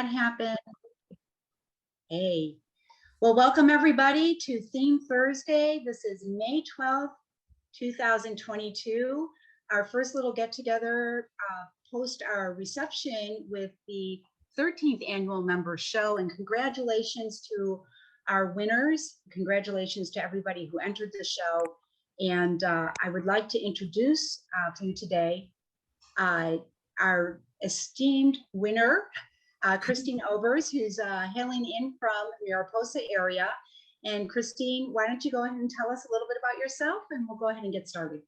happen. Hey, well, welcome everybody to Theme Thursday. This is May 12th, 2022. Our first little get together post our reception with the 13th annual member show, and congratulations to our winners. Congratulations to everybody who entered the show. And I would like to introduce for you today our esteemed winner, Christine Obers, who's hailing in from the Mariposa area. And Christine, why don't you go ahead and tell us a little bit about yourself, and we'll go ahead and get started.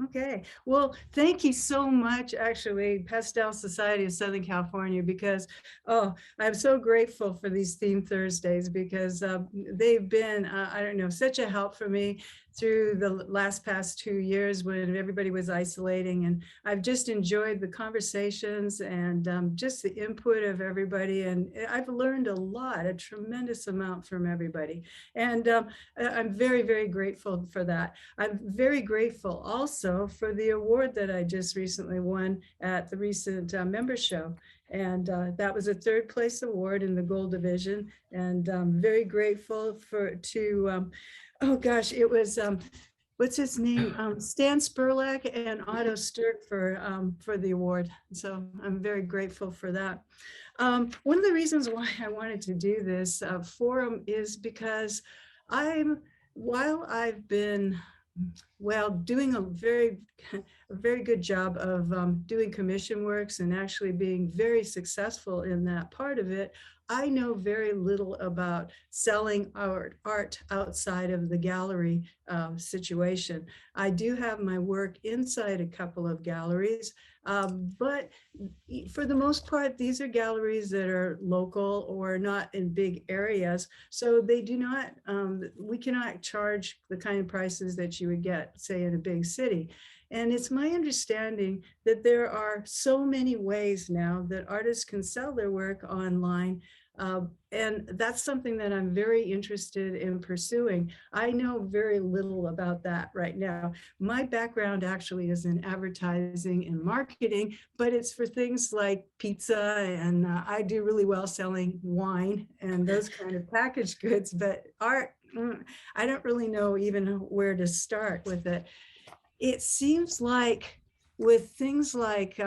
Okay, well, thank you so much, actually, Pastel Society of Southern California, because, I'm so grateful for these Theme Thursdays, because they've been, I don't know, such a help for me through the past 2 years when everybody was isolating. And I've just enjoyed the conversations and just the input of everybody. And I've learned a tremendous amount from everybody. And I'm very, very grateful for that. I'm very grateful also for the award that I just recently won at the recent member show. And that was a 3rd place award in the gold division. And I'm very grateful oh gosh, it was, what's his name? Stan Spurlock and Otto Sturck for the award. So I'm very grateful for that. One of the reasons why I wanted to do this forum is because while I've been doing a very good job of doing commission works and actually being very successful in that part of it, I know very little about selling art outside of the gallery situation. I do have my work inside a couple of galleries, but for the most part, these are galleries that are local or not in big areas. So they do not, we cannot charge the kind of prices that you would get, say, in a big city. And it's my understanding that there are so many ways now that artists can sell their work online. And that's something that I'm very interested in pursuing. I know very little about that right now. My background actually is in advertising and marketing, but it's for things like pizza, and I do really well selling wine and those kind of packaged goods, but art, I don't really know even where to start with it. It seems like with things like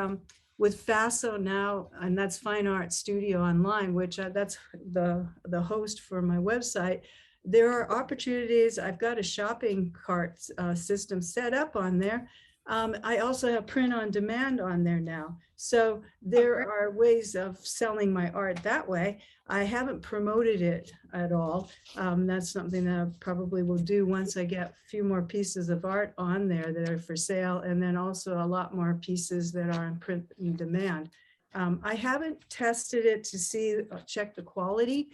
with FASO now, and that's Fine Art Studio Online, which that's the host for my website, there are opportunities. I've got a shopping cart system set up on there. I also have print on demand on there now. So there are ways of selling my art that way. I haven't promoted it at all. That's something that I probably will do once I get a few more pieces of art on there that are for sale, and then also a lot more pieces that are in print on demand. I haven't tested it to check the quality.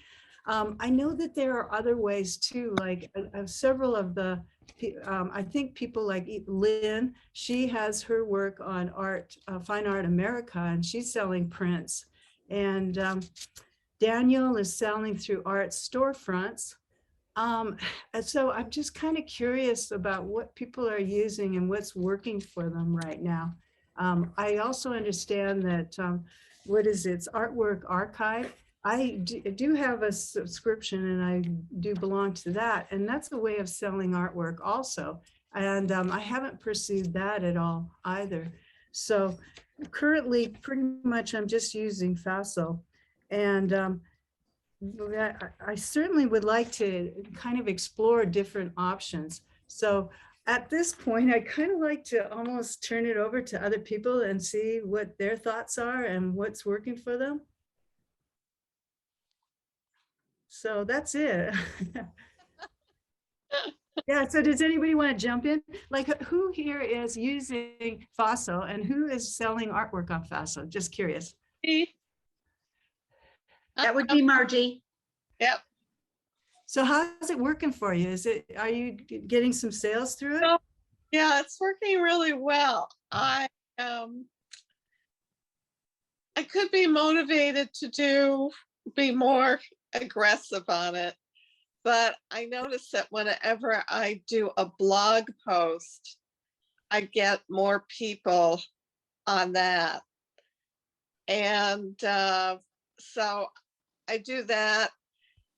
I know that there are other ways too, like several of the I think people like Lynn, she has her work on Fine Art America, and she's selling prints. And Daniel is selling through art storefronts. And so I'm just kind of curious about what people are using and what's working for them right now. I also understand that, it's Artwork Archive. I do have a subscription, and I do belong to that. And that's a way of selling artwork also. And I haven't pursued that at all either. So currently, pretty much I'm just using FASO. And I certainly would like to kind of explore different options. So at this point, I kind of like to almost turn it over to other people and see what their thoughts are and what's working for them. So that's it. Yeah, so does anybody want to jump in? Like, who here is using FASO and who is selling artwork on FASO? Just curious. That would be Margie. Yep. So how's it working for you? Are you getting some sales through it? So, yeah, it's working really well. I could be motivated to be more aggressive on it, but I notice that whenever I do a blog post, I get more people on that. And So I do that.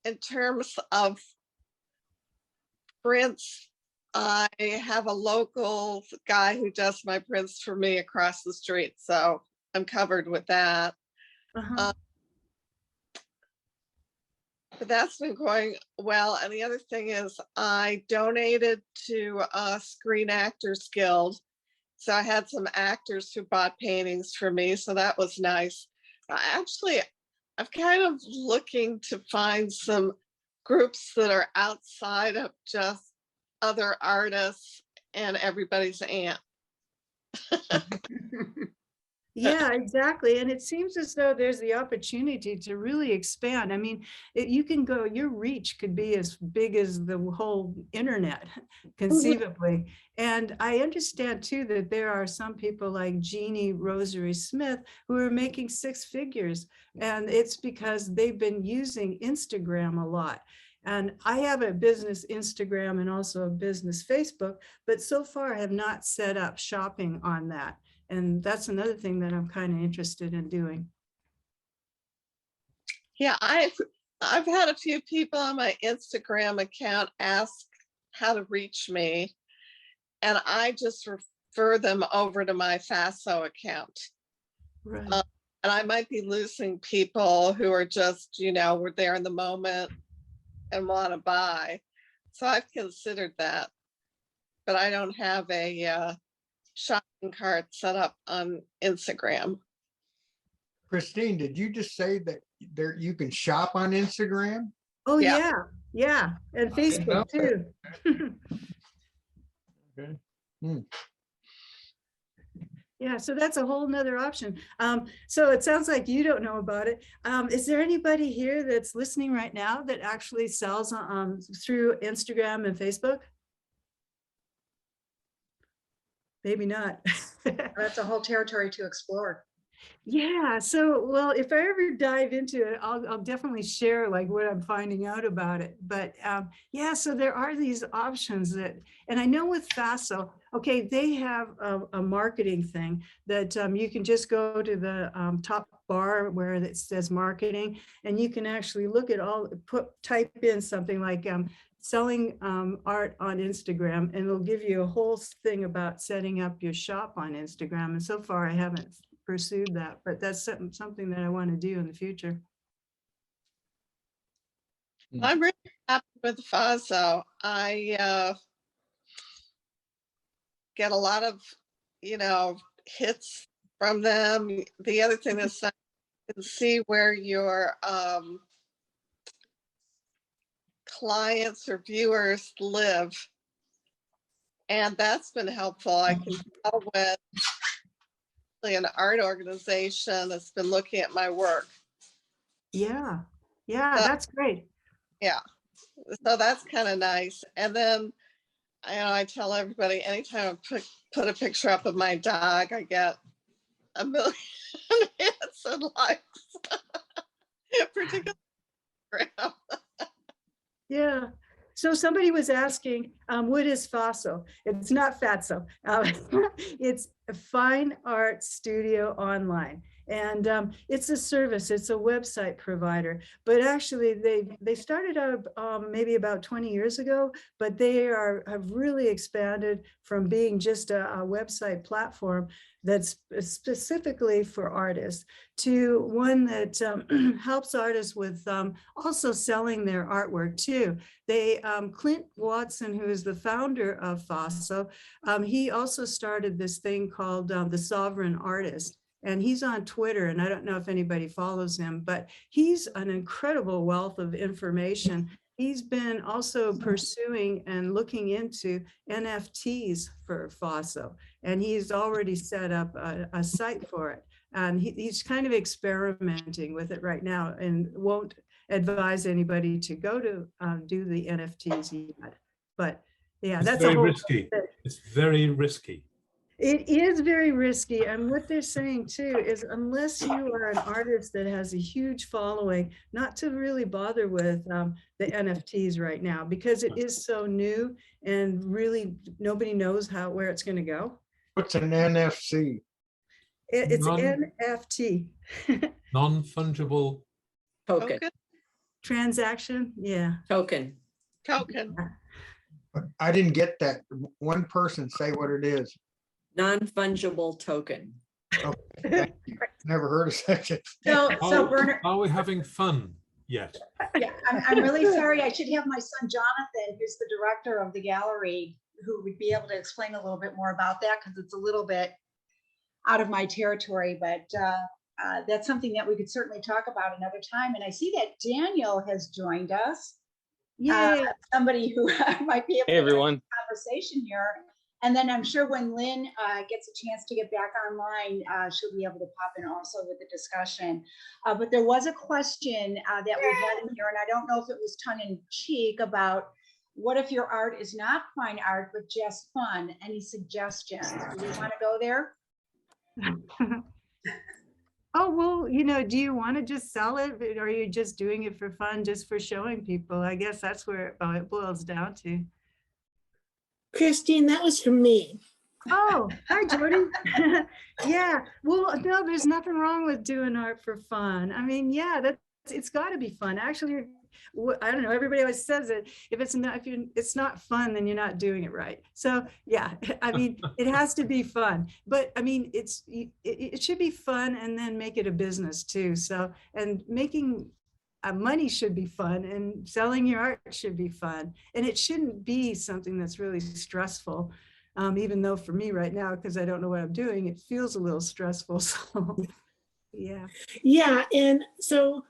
In terms of prints, I have a local guy who does my prints for me across the street, so I'm covered with that. Uh-huh. But that's been going well. And the other thing is I donated to Screen Actors Guild. So I had some actors who bought paintings for me. So that was nice. Actually, I'm kind of looking to find some groups that are outside of just other artists and everybody's aunt. Yeah, exactly. And it seems as though there's the opportunity to really expand. I mean, you can go, your reach could be as big as the whole internet, conceivably. And I understand too that there are some people like Jeannie Rosary Smith who are making six figures. And it's because they've been using Instagram a lot. And I have a business Instagram and also a business Facebook, but so far I have not set up shopping on that. And that's another thing that I'm kind of interested in doing. Yeah, I've had a few people on my Instagram account ask how to reach me, and I just refer them over to my FASO account. Right. And I might be losing people who are just, were there in the moment and want to buy. So I've considered that, but I don't have a shopping cart set up on Instagram. Christine, did you just say that there you can shop on Instagram? Oh, Yeah. yeah. And Facebook too. Okay. Yeah, so that's a whole nother option. So it sounds like you don't know about it. Is there anybody here that's listening right now that actually sells through Instagram and Facebook? Maybe not. That's a whole territory to explore. Yeah, so, well, if I ever dive into it, I'll definitely share like what I'm finding out about it. But yeah, so there are these options that, and I know with FASO, okay, they have a marketing thing that you can just go to the top bar where it says marketing, and you can actually look at type in something like selling art on Instagram, and it'll give you a whole thing about setting up your shop on Instagram. And so far I haven't pursued that, but that's something that I want to do in the future. I'm really happy with FASO. I get a lot of, hits from them. The other thing is you can see where your clients or viewers live. And that's been helpful. I can tell when an art organization that's been looking at my work. Yeah, that's great. Yeah, so that's kind of nice. And then I tell everybody anytime I put a picture up of my dog, I get 1 million hits and likes. Particularly. Yeah. So somebody was asking, what is FASO? It's not FATSO. It's a Fine Art Studio Online. And it's a service, it's a website provider, but actually they started out maybe about 20 years ago, but they have really expanded from being just a website platform that's specifically for artists to one that helps artists with also selling their artwork too. They, Clint Watson, who is the founder of FASO, he also started this thing called the Sovereign Artist. And he's on Twitter, and I don't know if anybody follows him, but he's an incredible wealth of information. He's been also pursuing and looking into NFTs for FASO, and he's already set up a site for it. And he's kind of experimenting with it right now and won't advise anybody to go to do the NFTs yet. But yeah, that's very risky. It's very risky. It is very risky. And what they're saying too is unless you are an artist that has a huge following, not to really bother with the NFTs right now, because it is so new and really nobody knows where it's going to go. What's an NFC? It's NFT. Non-fungible Token, Transaction, yeah. token. Token. I didn't get that. One person say what it is. Non-fungible token. Thank you. Never heard of such a thing. So Bernard, Are we having fun yet? yeah, I'm really sorry. I should have my son Jonathan, who's the director of the gallery, who would be able to explain a little bit more about that because it's a little bit out of my territory, but that's something that we could certainly talk about another time. And I see that Daniel has joined us. Yay. Somebody who might be able Hey to have everyone. a conversation here. And then I'm sure when Lynn gets a chance to get back online, she'll be able to pop in also with the discussion. But there was a question that we had in here, and I don't know if it was tongue in cheek about what if your art is not fine art, but just fun? Any suggestions? Do we want to go there? Oh, well, do you want to just sell it? Or are you just doing it for fun, just for showing people? I guess that's where it boils down to. Christine, that was from me. Oh, hi, Jody. Yeah, well, no, there's nothing wrong with doing art for fun. I mean, yeah, it's got to be fun. Actually, I don't know. Everybody always says it. If it's not fun, then you're not doing it right. So yeah, I mean, it has to be fun. But I mean, it should be fun, and then make it a business too. So, and making money should be fun, and selling your art should be fun, and it shouldn't be something that's really stressful. Even though for me right now, because I don't know what I'm doing, it feels a little stressful. So yeah. Yeah, and so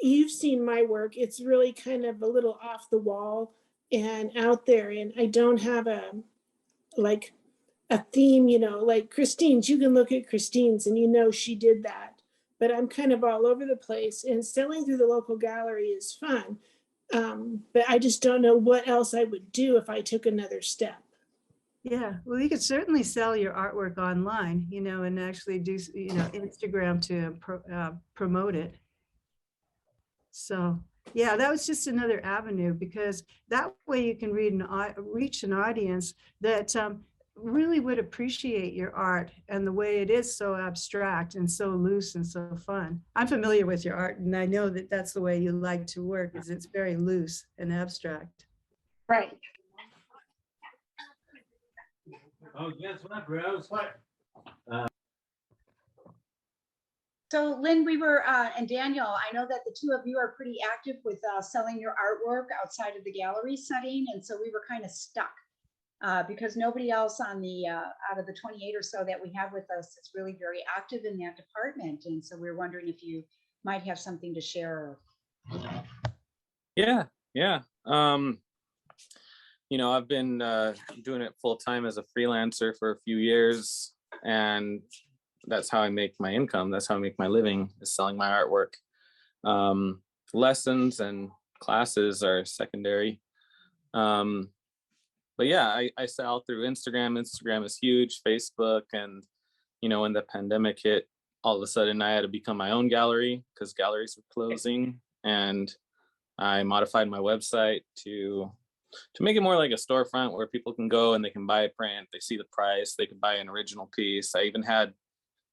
you've seen my work. It's really kind of a little off the wall and out there, and I don't have a theme, like Christine's. You can look at Christine's and she did that, but I'm kind of all over the place, and selling through the local gallery is fun. But I just don't know what else I would do if I took another step. Yeah, well, you could certainly sell your artwork online, and actually do, Instagram to promote it. So, yeah, that was just another avenue, because that way you can reach an audience that really would appreciate your art and the way it is so abstract and so loose and so fun. I'm familiar with your art, and I know that that's the way you like to work, is it's very loose and abstract. Right. Oh, yes, what, Rose? What? So Lynn, and Daniel, I know that the two of you are pretty active with selling your artwork outside of the gallery setting. And so we were kind of stuck because nobody else on the, out of the 28 or so that we have with us is really very active in that department. And so we were wondering if you might have something to share. Yeah. I've been doing it full time as a freelancer for a few years, and that's how I make my income. That's how I make my living, is selling my artwork. Lessons and classes are secondary. But yeah, I sell through Instagram. Instagram is huge, Facebook. And, when the pandemic hit, all of a sudden I had to become my own gallery because galleries were closing. And I modified my website to make it more like a storefront where people can go and they can buy a print, they see the price, they can buy an original piece. I even had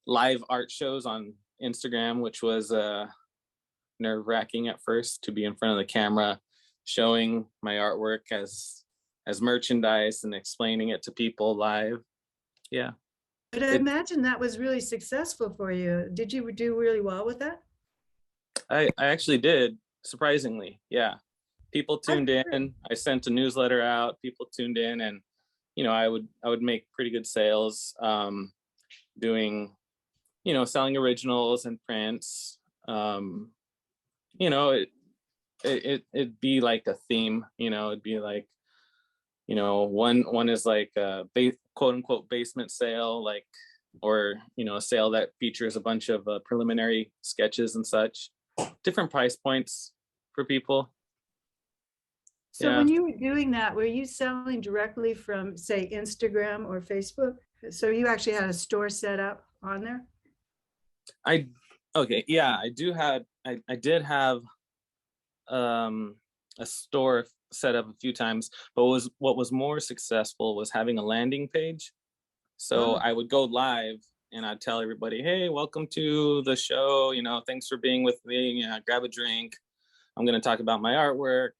live art shows on Instagram, which was nerve-wracking at first, to be in front of the camera showing my artwork as merchandise and explaining it to people live. Yeah. But I imagine that was really successful for you. Did you do really well with that? I actually did, surprisingly. Yeah. People tuned in. I sent a newsletter out. People tuned in, and I would make pretty good sales doing selling originals and prints. It'd be like a theme. It'd be like one is like a quote unquote basement sale, like, or a sale that features a bunch of preliminary sketches and such. Different price points for people. So when you were doing that, were you selling directly from, say, Instagram or Facebook? So you actually had a store set up on there? I did have a store set up a few times, but what was more successful was having a landing page. So I would go live and I'd tell everybody, hey, welcome to the show. You know, thanks for being with me. Grab a drink. I'm going to talk about my artwork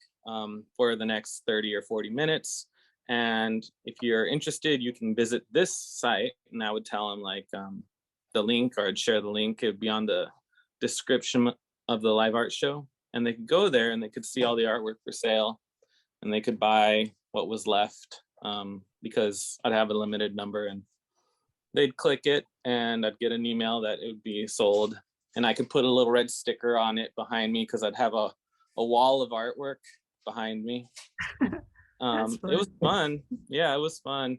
for the next 30 or 40 minutes. And if you're interested, you can visit this site. And I would tell them like the link, or I'd share the link. It would be on the description of the live art show. And they could go there and they could see all the artwork for sale. And they could buy what was left because I'd have a limited number, and they'd click it and I'd get an email that it would be sold. And I could put a little red sticker on it behind me because I'd have a wall of artwork behind me. It was fun. Yeah, it was fun.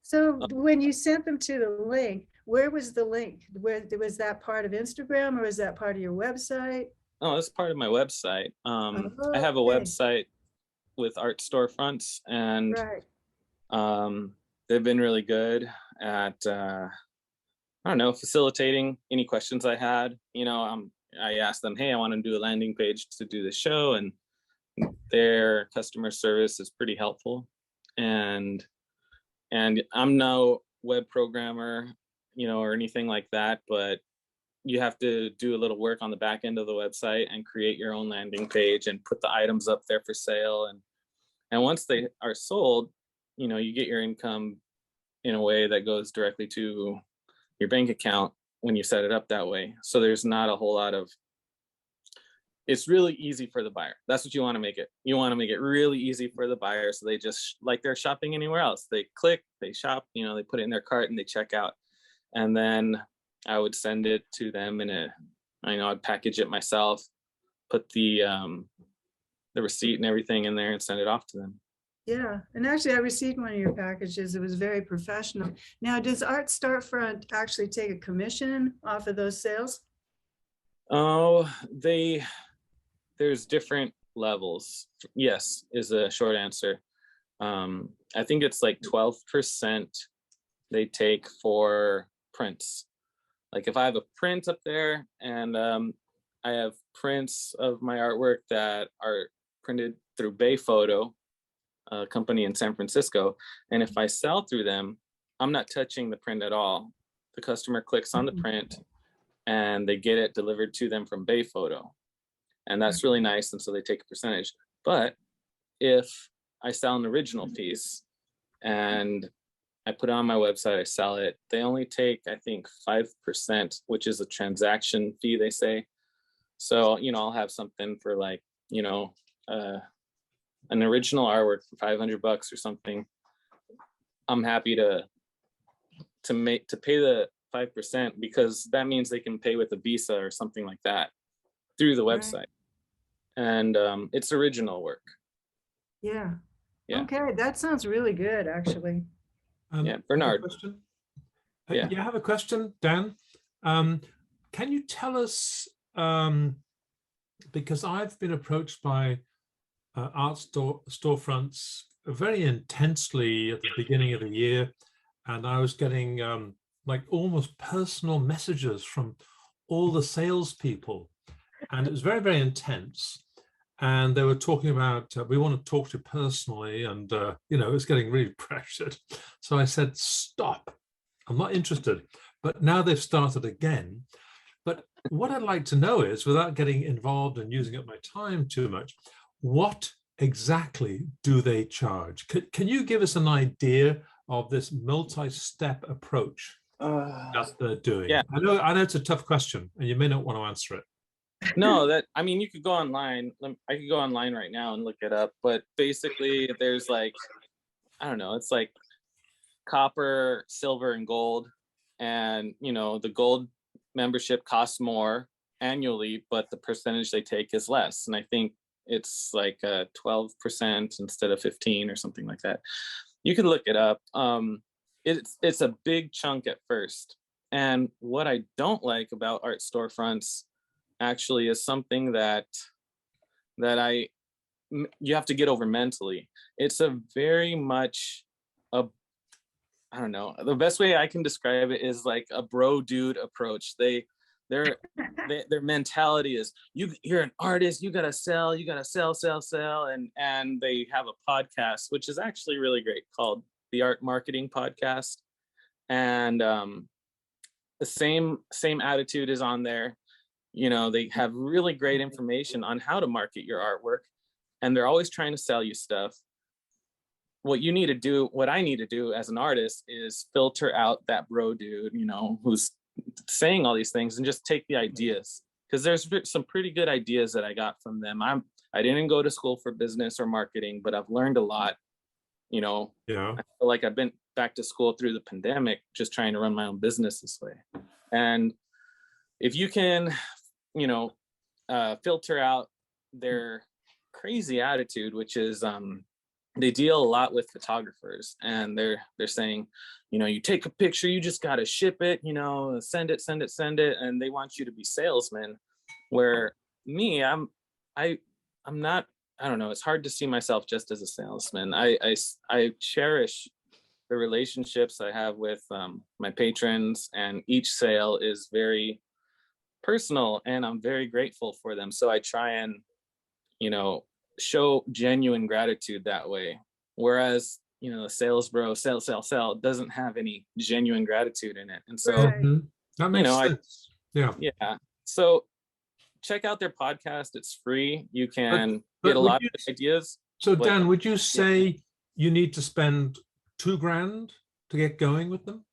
So when you sent them to the link, where was the link? Where was that part of Instagram, or is that part of your website? Oh, it's part of my website. I have a Okay. website with art storefronts, and Right. they've been really good at I don't know, facilitating any questions I had. You know, I asked them, hey, I want to do a landing page to do the show, and their customer service is pretty helpful. And I'm no web programmer, you know, or anything like that, but you have to do a little work on the back end of the website and create your own landing page and put the items up there for sale. And once they are sold, you know, you get your income in a way that goes directly to your bank account when you set it up that way. So there's not a whole lot of, it's really easy for the buyer. That's what you want to make it. You want to make it really easy for the buyer. So they just, like they're shopping anywhere else. They click, they shop, you know, they put it in their cart and they check out. And then I would send it to them I'd package it myself, put the receipt and everything in there and send it off to them. Yeah, and actually I received one of your packages. It was very professional. Now, does Art Storefront actually take a commission off of those sales? Oh, there's different levels. Yes, is a short answer. I think it's like 12% they take for prints. Like if I have a print up there and I have prints of my artwork that are printed through Bay Photo, a company in San Francisco, and if I sell through them, I'm not touching the print at all. The customer clicks on the print and they get it delivered to them from Bay Photo. And that's really nice. And so they take a percentage. But if I sell an original piece and I put it on my website, I sell it, they only take, I think, 5%, which is a transaction fee, they say. So, you know, I'll have something for like, you know, an original artwork for $500 or something. I'm happy to pay the 5% because that means they can pay with a Visa or something like that through the website. And it's original work. Yeah. Yeah. Okay, that sounds really good, actually. Yeah, Bernard. Yeah, I have a question, Dan. Can you tell us, because I've been approached by art storefronts very intensely at the beginning of the year, and I was getting like almost personal messages from all the salespeople, and it was very, very intense. And they were talking about, we want to talk to you personally, and you know, it was getting really pressured. So I said, stop, I'm not interested. But now they've started again. But what I'd like to know is, without getting involved and using up my time too much, what exactly do they charge? Can you give us an idea of this multi-step approach that they're doing? Yeah. I know it's a tough question, and you may not want to answer it. No, I mean, you could go online. I could go online right now and look it up. But basically, there's like, I don't know, it's like copper, silver, and gold. And, you know, the gold membership costs more annually, but the percentage they take is less. And I think it's like 12% instead of 15 or something like that. You can look it up. It's a big chunk at first. And what I don't like about art storefronts actually is something that you have to get over mentally. It's a very much I don't know, the best way I can describe it is like a bro dude approach. Their mentality is, you're an artist, you gotta sell, sell, and they have a podcast which is actually really great called the Art Marketing Podcast. And the same attitude is on there. You know, they have really great information on how to market your artwork, and they're always trying to sell you stuff. What I need to do as an artist is filter out that bro dude, you know, who's saying all these things, and just take the ideas, because there's some pretty good ideas that I got from them. I didn't go to school for business or marketing, but I've learned a lot. You know, Yeah. I feel like I've been back to school through the pandemic, just trying to run my own business this way. And if you can, you know, filter out their crazy attitude, which is they deal a lot with photographers, and they're saying, you know, you take a picture, you just got to ship it, you know, send it, and they want you to be salesmen. Where me, I'm not, I don't know, it's hard to see myself just as a salesman. I cherish the relationships I have with my patrons, and each sale is very personal, and I'm very grateful for them. So I try and, you know, show genuine gratitude that way. Whereas, you know, the sales bro, sell doesn't have any genuine gratitude in it. And so, Right. That makes sense. Yeah. yeah. So check out their podcast. It's free. You can but get a would lot you- of ideas. So But- Dan, would you say you need to spend $2,000 to get going with them?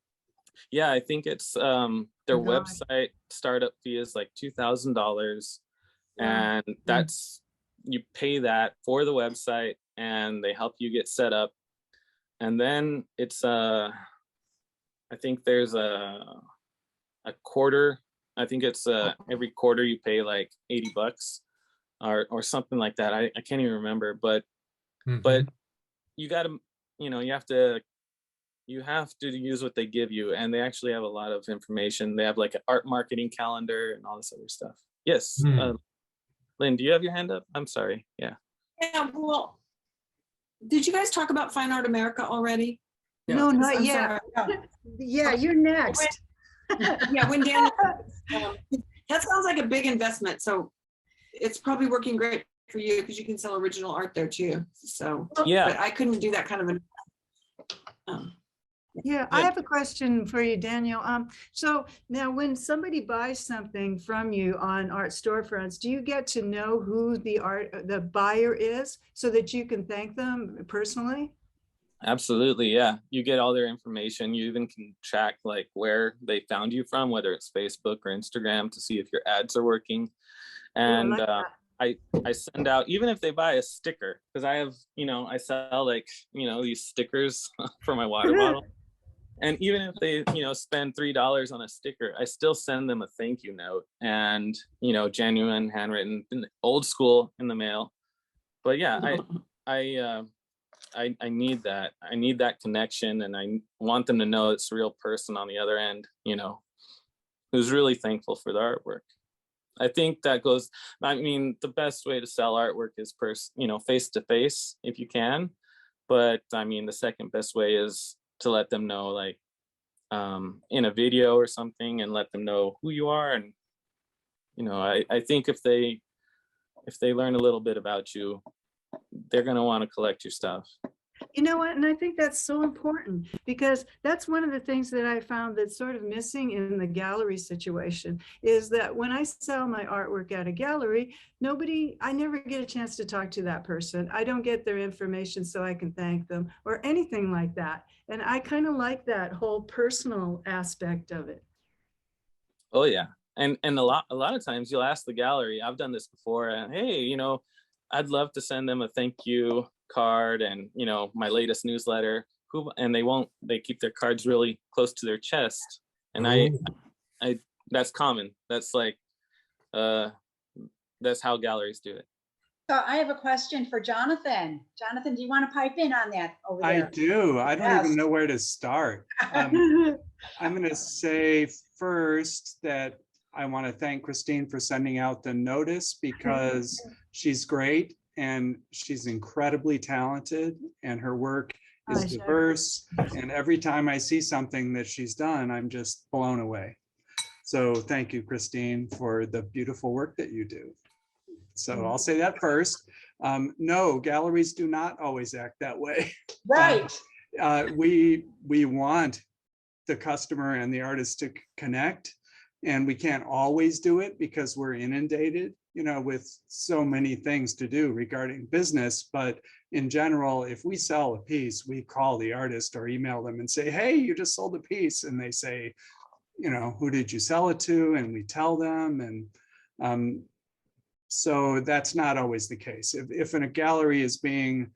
Yeah, I think it's their Oh, God. website startup fee is like $2,000, Wow. and that's, you pay that for the website, and they help you get set up. And then it's I think there's a quarter. I think it's every quarter you pay like $80 or something like that. I can't even remember, but you got to, you know, you have to use what they give you, and they actually have a lot of information. They have like an art marketing calendar and all this other stuff. Yes. Lynn, do you have your hand up? I'm sorry. Yeah. Yeah, well, did you guys talk about Fine Art America already? No, not I'm yet. sorry. Yeah, you're next. Yeah, when Dan, that sounds like a big investment, so it's probably working great for you because you can sell original art there too. So, Yeah. but I couldn't do that kind of an. Yeah, I have a question for you, Daniel. So now when somebody buys something from you on art storefronts, do you get to know who the buyer is so that you can thank them personally? Absolutely. Yeah. You get all their information. You even can track like where they found you from, whether it's Facebook or Instagram, to see if your ads are working. And like that. I send out, even if they buy a sticker, because I have, you know, I sell like, you know, these stickers for my water bottle. And even if they, you know, spend $3 on a sticker, I still send them a thank you note, and, you know, genuine, handwritten, old school in the mail. But yeah, I need that. I need that connection, and I want them to know it's a real person on the other end, you know, who's really thankful for the artwork. I think that goes, I mean, the best way to sell artwork is face to face if you can. But I mean, the second best way is to let them know, like in a video or something, and let them know who you are. And, you know, I think if they learn a little bit about you, they're going to want to collect your stuff. You know what? And I think that's so important, because that's one of the things that I found that's sort of missing in the gallery situation, is that when I sell my artwork at a gallery, I never get a chance to talk to that person. I don't get their information so I can thank them or anything like that. And I kind of like that whole personal aspect of it. Oh yeah. And a lot of times you'll ask the gallery, I've done this before, and hey, you know, I'd love to send them a thank you card and, you know, my latest newsletter, and they keep their cards really close to their chest. And I that's common. That's like that's how galleries do it. So I have a question for Jonathan. Jonathan, do you want to pipe in on that over I there? do. I don't Yes. even know where to start. I'm going to say first that I want to thank Christine for sending out the notice, because she's great and she's incredibly talented, and her work is diverse. And every time I see something that she's done, I'm just blown away. So thank you, Christine, for the beautiful work that you do. So I'll say that first. No, galleries do not always act that way. Right. We want the customer and the artist to connect. And we can't always do it because we're inundated, with so many things to do regarding business. But in general, if we sell a piece, we call the artist or email them and say, hey, you just sold a piece. And they say, who did you sell it to? And we tell them. And so that's not always the case. If a gallery is being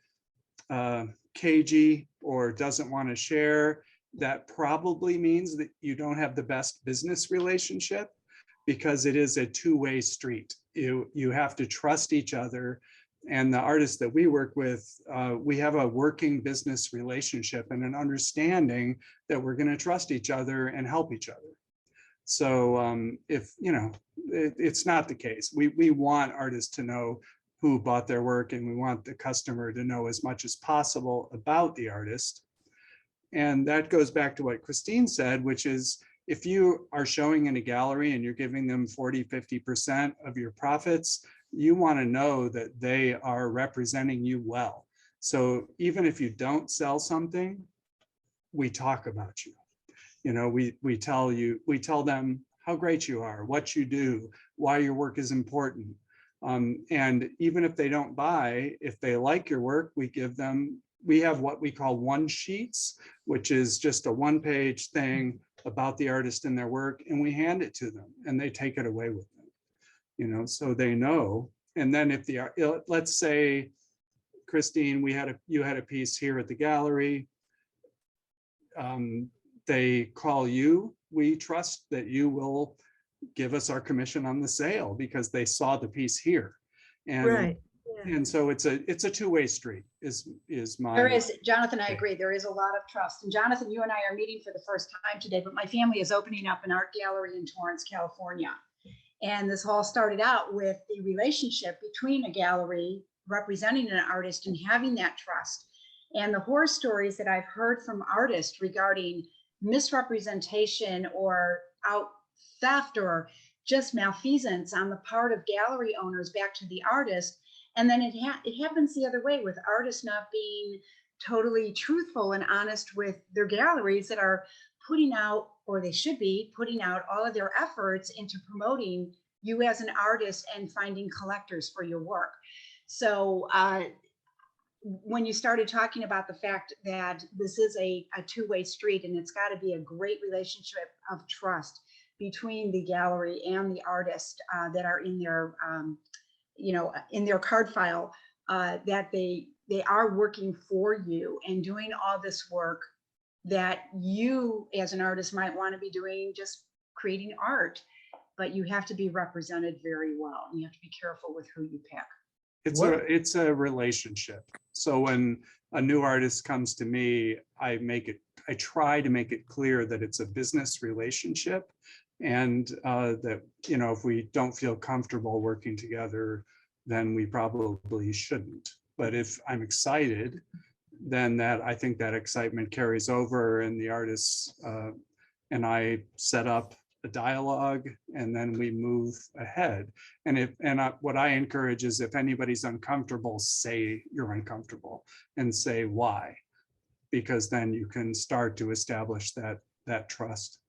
cagey or doesn't want to share, that probably means that you don't have the best business relationship, because it is a two-way street. You have to trust each other. And the artists that we work with, we have a working business relationship and an understanding that we're going to trust each other and help each other. So if, it's not the case. We want artists to know who bought their work, and we want the customer to know as much as possible about the artist. And that goes back to what Christine said, which is, if you are showing in a gallery and you're giving them 40, 50% of your profits, you want to know that they are representing you well. So even if you don't sell something, we talk about you. We tell them how great you are, what you do, why your work is important. And even if they don't buy, if they like your work, we have what we call one sheets, which is just a one-page thing about the artist and their work, and we hand it to them and they take it away with them, so they know. And then if let's say, Christine, you had a piece here at the gallery, they call you, we trust that you will give us our commission on the sale because they saw the piece here. And Right. And so it's a two-way street is my. There is, Jonathan, I agree. There is a lot of trust. And Jonathan, you and I are meeting for the first time today, but my family is opening up an art gallery in Torrance, California. And this all started out with the relationship between a gallery representing an artist and having that trust. And the horror stories that I've heard from artists regarding misrepresentation or theft or just malfeasance on the part of gallery owners back to the artist. And then it happens the other way, with artists not being totally truthful and honest with their galleries that are putting out, or they should be putting out, all of their efforts into promoting you as an artist and finding collectors for your work. So when you started talking about the fact that this is a two-way street, and it's got to be a great relationship of trust between the gallery and the artist that are in their in their card file, that they are working for you and doing all this work that you as an artist might want to be doing, just creating art, but you have to be represented very well, and you have to be careful with who you pick. It's a relationship. So when a new artist comes to me, I try to make it clear that it's a business relationship, and that, if we don't feel comfortable working together, then we probably shouldn't. But if I'm excited, then I think that excitement carries over, and the artists and I set up a dialogue, and then we move ahead. And what I encourage is, if anybody's uncomfortable, say you're uncomfortable and say why, because then you can start to establish that trust.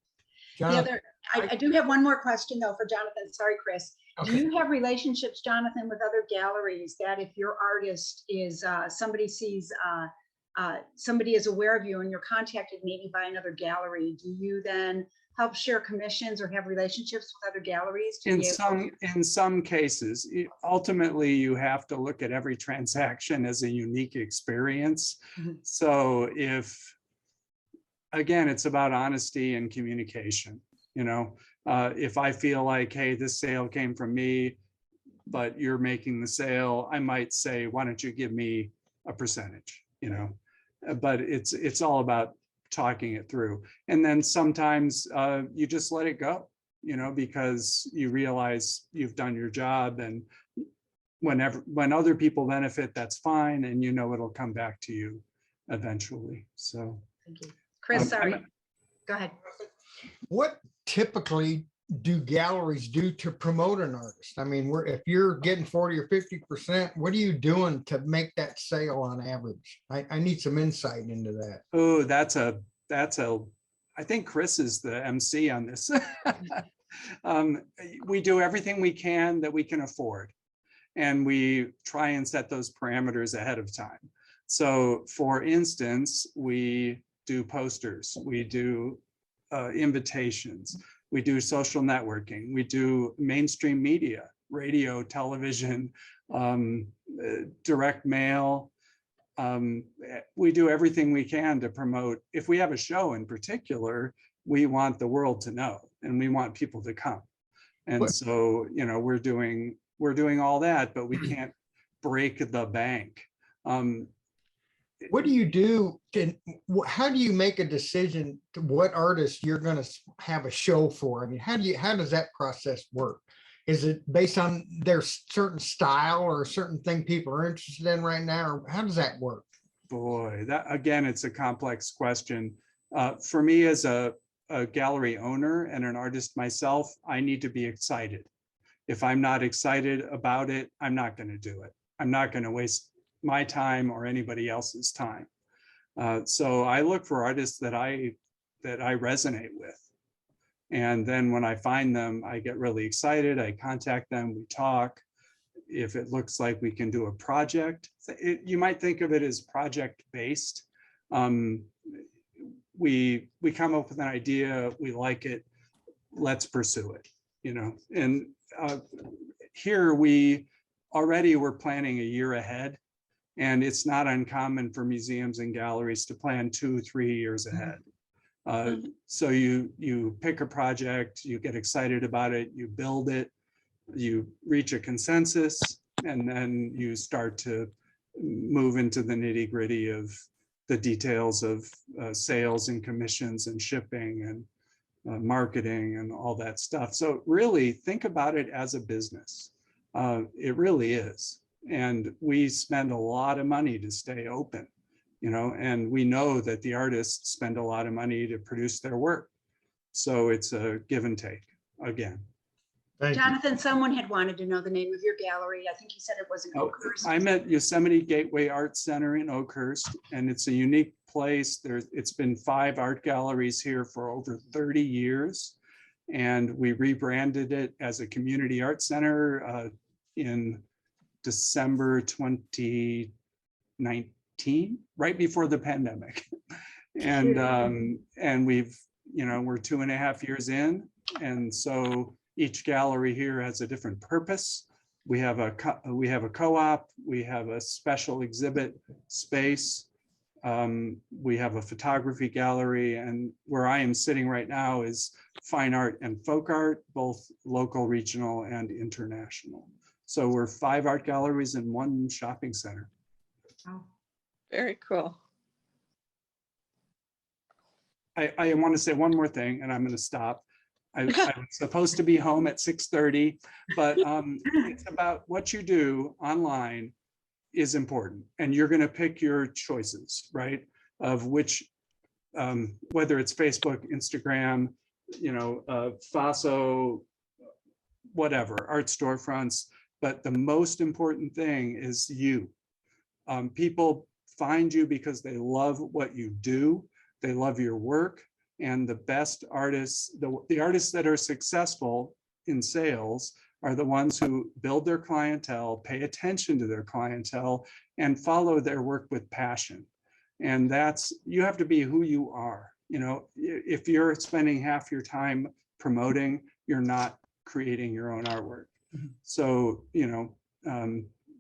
I do have one more question though for Jonathan. Sorry, Chris. Okay. Do you have relationships, Jonathan, with other galleries that if your artist is somebody sees somebody is aware of you and you're contacted maybe by another gallery, do you then help share commissions or have relationships with other galleries? In some cases, ultimately you have to look at every transaction as a unique experience. Mhm. So again, it's about honesty and communication. If I feel like, hey, this sale came from me, but you're making the sale, I might say, why don't you give me a percentage, but it's all about talking it through. And then sometimes you just let it go, because you realize you've done your job, and when other people benefit, that's fine. And it'll come back to you eventually. So. Thank you. Chris, sorry. Go ahead. What typically do galleries do to promote an artist? I mean, if you're getting 40 or 50%, what are you doing to make that sale on average? I need some insight into that. Oh, that's a I think Chris is the MC on this. We do everything we can that we can afford. And we try and set those parameters ahead of time. So for instance, we do posters, we do invitations, we do social networking, we do mainstream media, radio, television, direct mail. We do everything we can to promote. If we have a show in particular, we want the world to know and we want people to come. And so, you know, we're doing all that, but we can't break the bank. What do you do? How do you make a decision to what artist you're going to have a show for? I mean, how does that process work? Is it based on their certain style or a certain thing people are interested in right now? Or how does that work? Boy, that again, it's a complex question. For me as a gallery owner and an artist myself, I need to be excited. If I'm not excited about it, I'm not going to do it. I'm not going to waste my time or anybody else's time. So I look for artists that I resonate with. And then when I find them, I get really excited. I contact them, we talk. If it looks like we can do a project, you might think of it as project-based. We come up with an idea, we like it, let's pursue it, you know. And here we're planning a year ahead, and it's not uncommon for museums and galleries to plan 2-3 years ahead. So you pick a project, you get excited about it, you build it, you reach a consensus, and then you start to move into the nitty-gritty of the details of sales and commissions and shipping and marketing and all that stuff. So really think about it as a business. It really is. And we spend a lot of money to stay open, you know, and we know that the artists spend a lot of money to produce their work. So it's a give and take again. Thank you. Jonathan, someone had wanted to know the name of your gallery. I think you said it was in Oakhurst. I'm at Yosemite Gateway Art Center in Oakhurst, and it's a unique place. It's been 5 art galleries here for over 30 years. And we rebranded it as a community art center in December 2019, right before the pandemic. And we've, you know, we're 2.5 years in. And so each gallery here has a different purpose. We have a co-op, we have a special exhibit space. We have a photography gallery, and where I am sitting right now is fine art and folk art, both local, regional, and international. So we're 5 art galleries in 1 shopping center. Wow. Very cool. I want to say one more thing, and I'm going to stop. I was supposed to be home at 6:30, but it's about what you do online is important, and you're going to pick your choices, right? Of which, whether it's Facebook, Instagram, you know, Faso, whatever, art storefronts. But the most important thing is you. People find you because they love what you do. They love your work. And the best artists, the artists that are successful in sales are the ones who build their clientele, pay attention to their clientele, and follow their work with passion. And you have to be who you are. You know, if you're spending half your time promoting, you're not creating your own artwork. So, you know,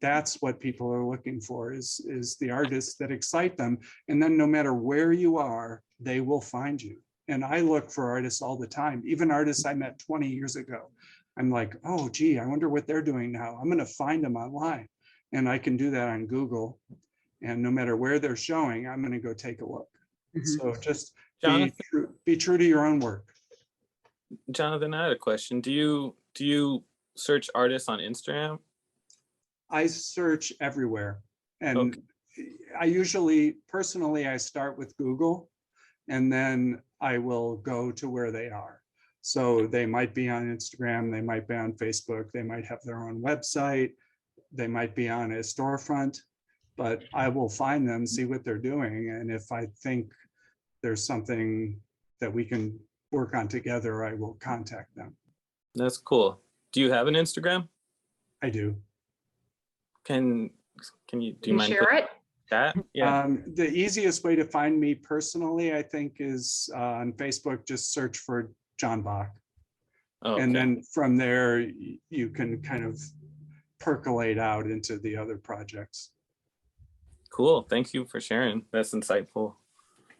that's what people are looking for is the artists that excite them. And then no matter where you are, they will find you. And I look for artists all the time, even artists I met 20 years ago. I'm like, oh, gee, I wonder what they're doing now. I'm going to find them online. And I can do that on Google. And no matter where they're showing, I'm going to go take a look. So just be true to your own work. Jonathan, I had a question. Do you search artists on Instagram? I search everywhere. And I usually, personally, I start with Google, and then I will go to where they are. So they might be on Instagram, they might be on Facebook, they might have their own website, they might be on a storefront, but I will find them, see what they're doing. And if I think there's something that we can work on together, I will contact them. That's cool. Do you have an Instagram? I do. Can you, do Can you mind share putting it? that? Yeah. The easiest way to find me personally, I think, is on Facebook. Just search for John Bach. Oh, And okay. then from there, you can kind of percolate out into the other projects. Cool. Thank you for sharing. That's insightful.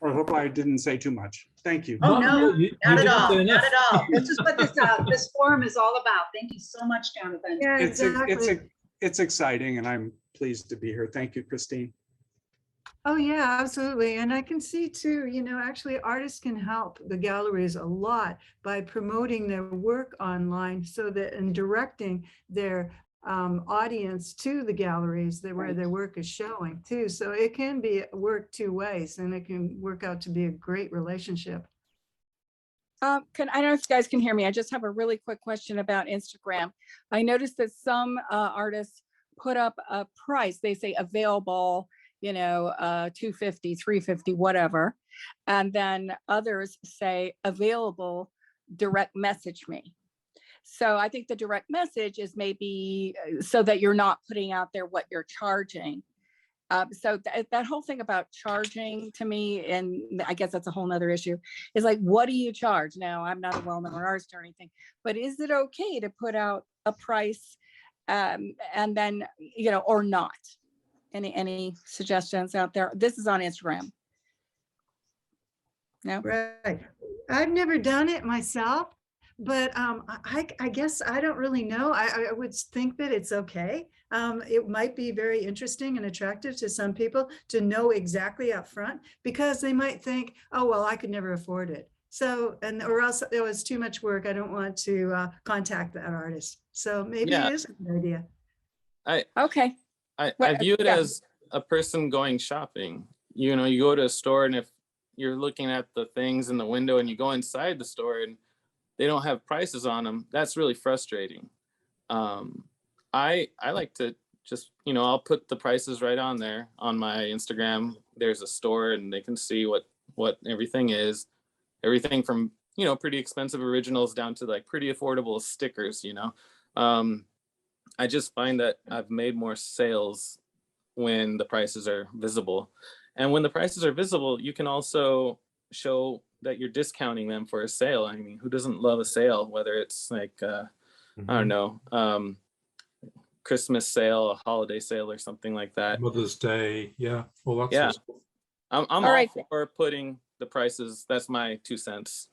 I hope I didn't say too much. Thank you. Oh, No, no, you not at didn't all, say not enough. at all. This is what this forum is all about. Thank you so much, Jonathan. Yeah, exactly. It's exciting, and I'm pleased to be here. Thank you, Christine. Oh, yeah, absolutely. And I can see too, actually artists can help the galleries a lot by promoting their work online so that and directing their audience to the galleries where their work is showing too. So it can be work two ways and it can work out to be a great relationship. I don't know if you guys can hear me. I just have a really quick question about Instagram. I noticed that some artists put up a price. They say available, $250, $350, whatever. And then others say available, direct message me. So I think the direct message is maybe so that you're not putting out there what you're charging. So that whole thing about charging to me, and I guess that's a whole nother issue, is like, what do you charge? Now, I'm not a well-known artist or anything, but is it okay to put out a price and then, or not? Any suggestions out there? This is on Instagram. No? Right. I've never done it myself, but I guess I don't really know. I would think that it's okay. It might be very interesting and attractive to some people to know exactly up front, because they might think, oh, well, I could never afford it. So, or else it was too much work. I don't want to contact that artist. So maybe it is a good idea. Okay. I view it as a person going shopping. You go to a store, and if you're looking at the things in the window and you go inside the store and they don't have prices on them, that's really frustrating. I like to just, I'll put the prices right on there on my Instagram. There's a store and they can see what everything is. Everything from, pretty expensive originals down to like pretty affordable stickers, I just find that I've made more sales when the prices are visible. And when the prices are visible, you can also show that you're discounting them for a sale. I mean, who doesn't love a sale, whether it's like, I don't know, Christmas sale, a holiday sale or something like that. Mother's Day. Yeah. Well, that's Yeah. I'm all right. for putting the prices. That's my 2 cents.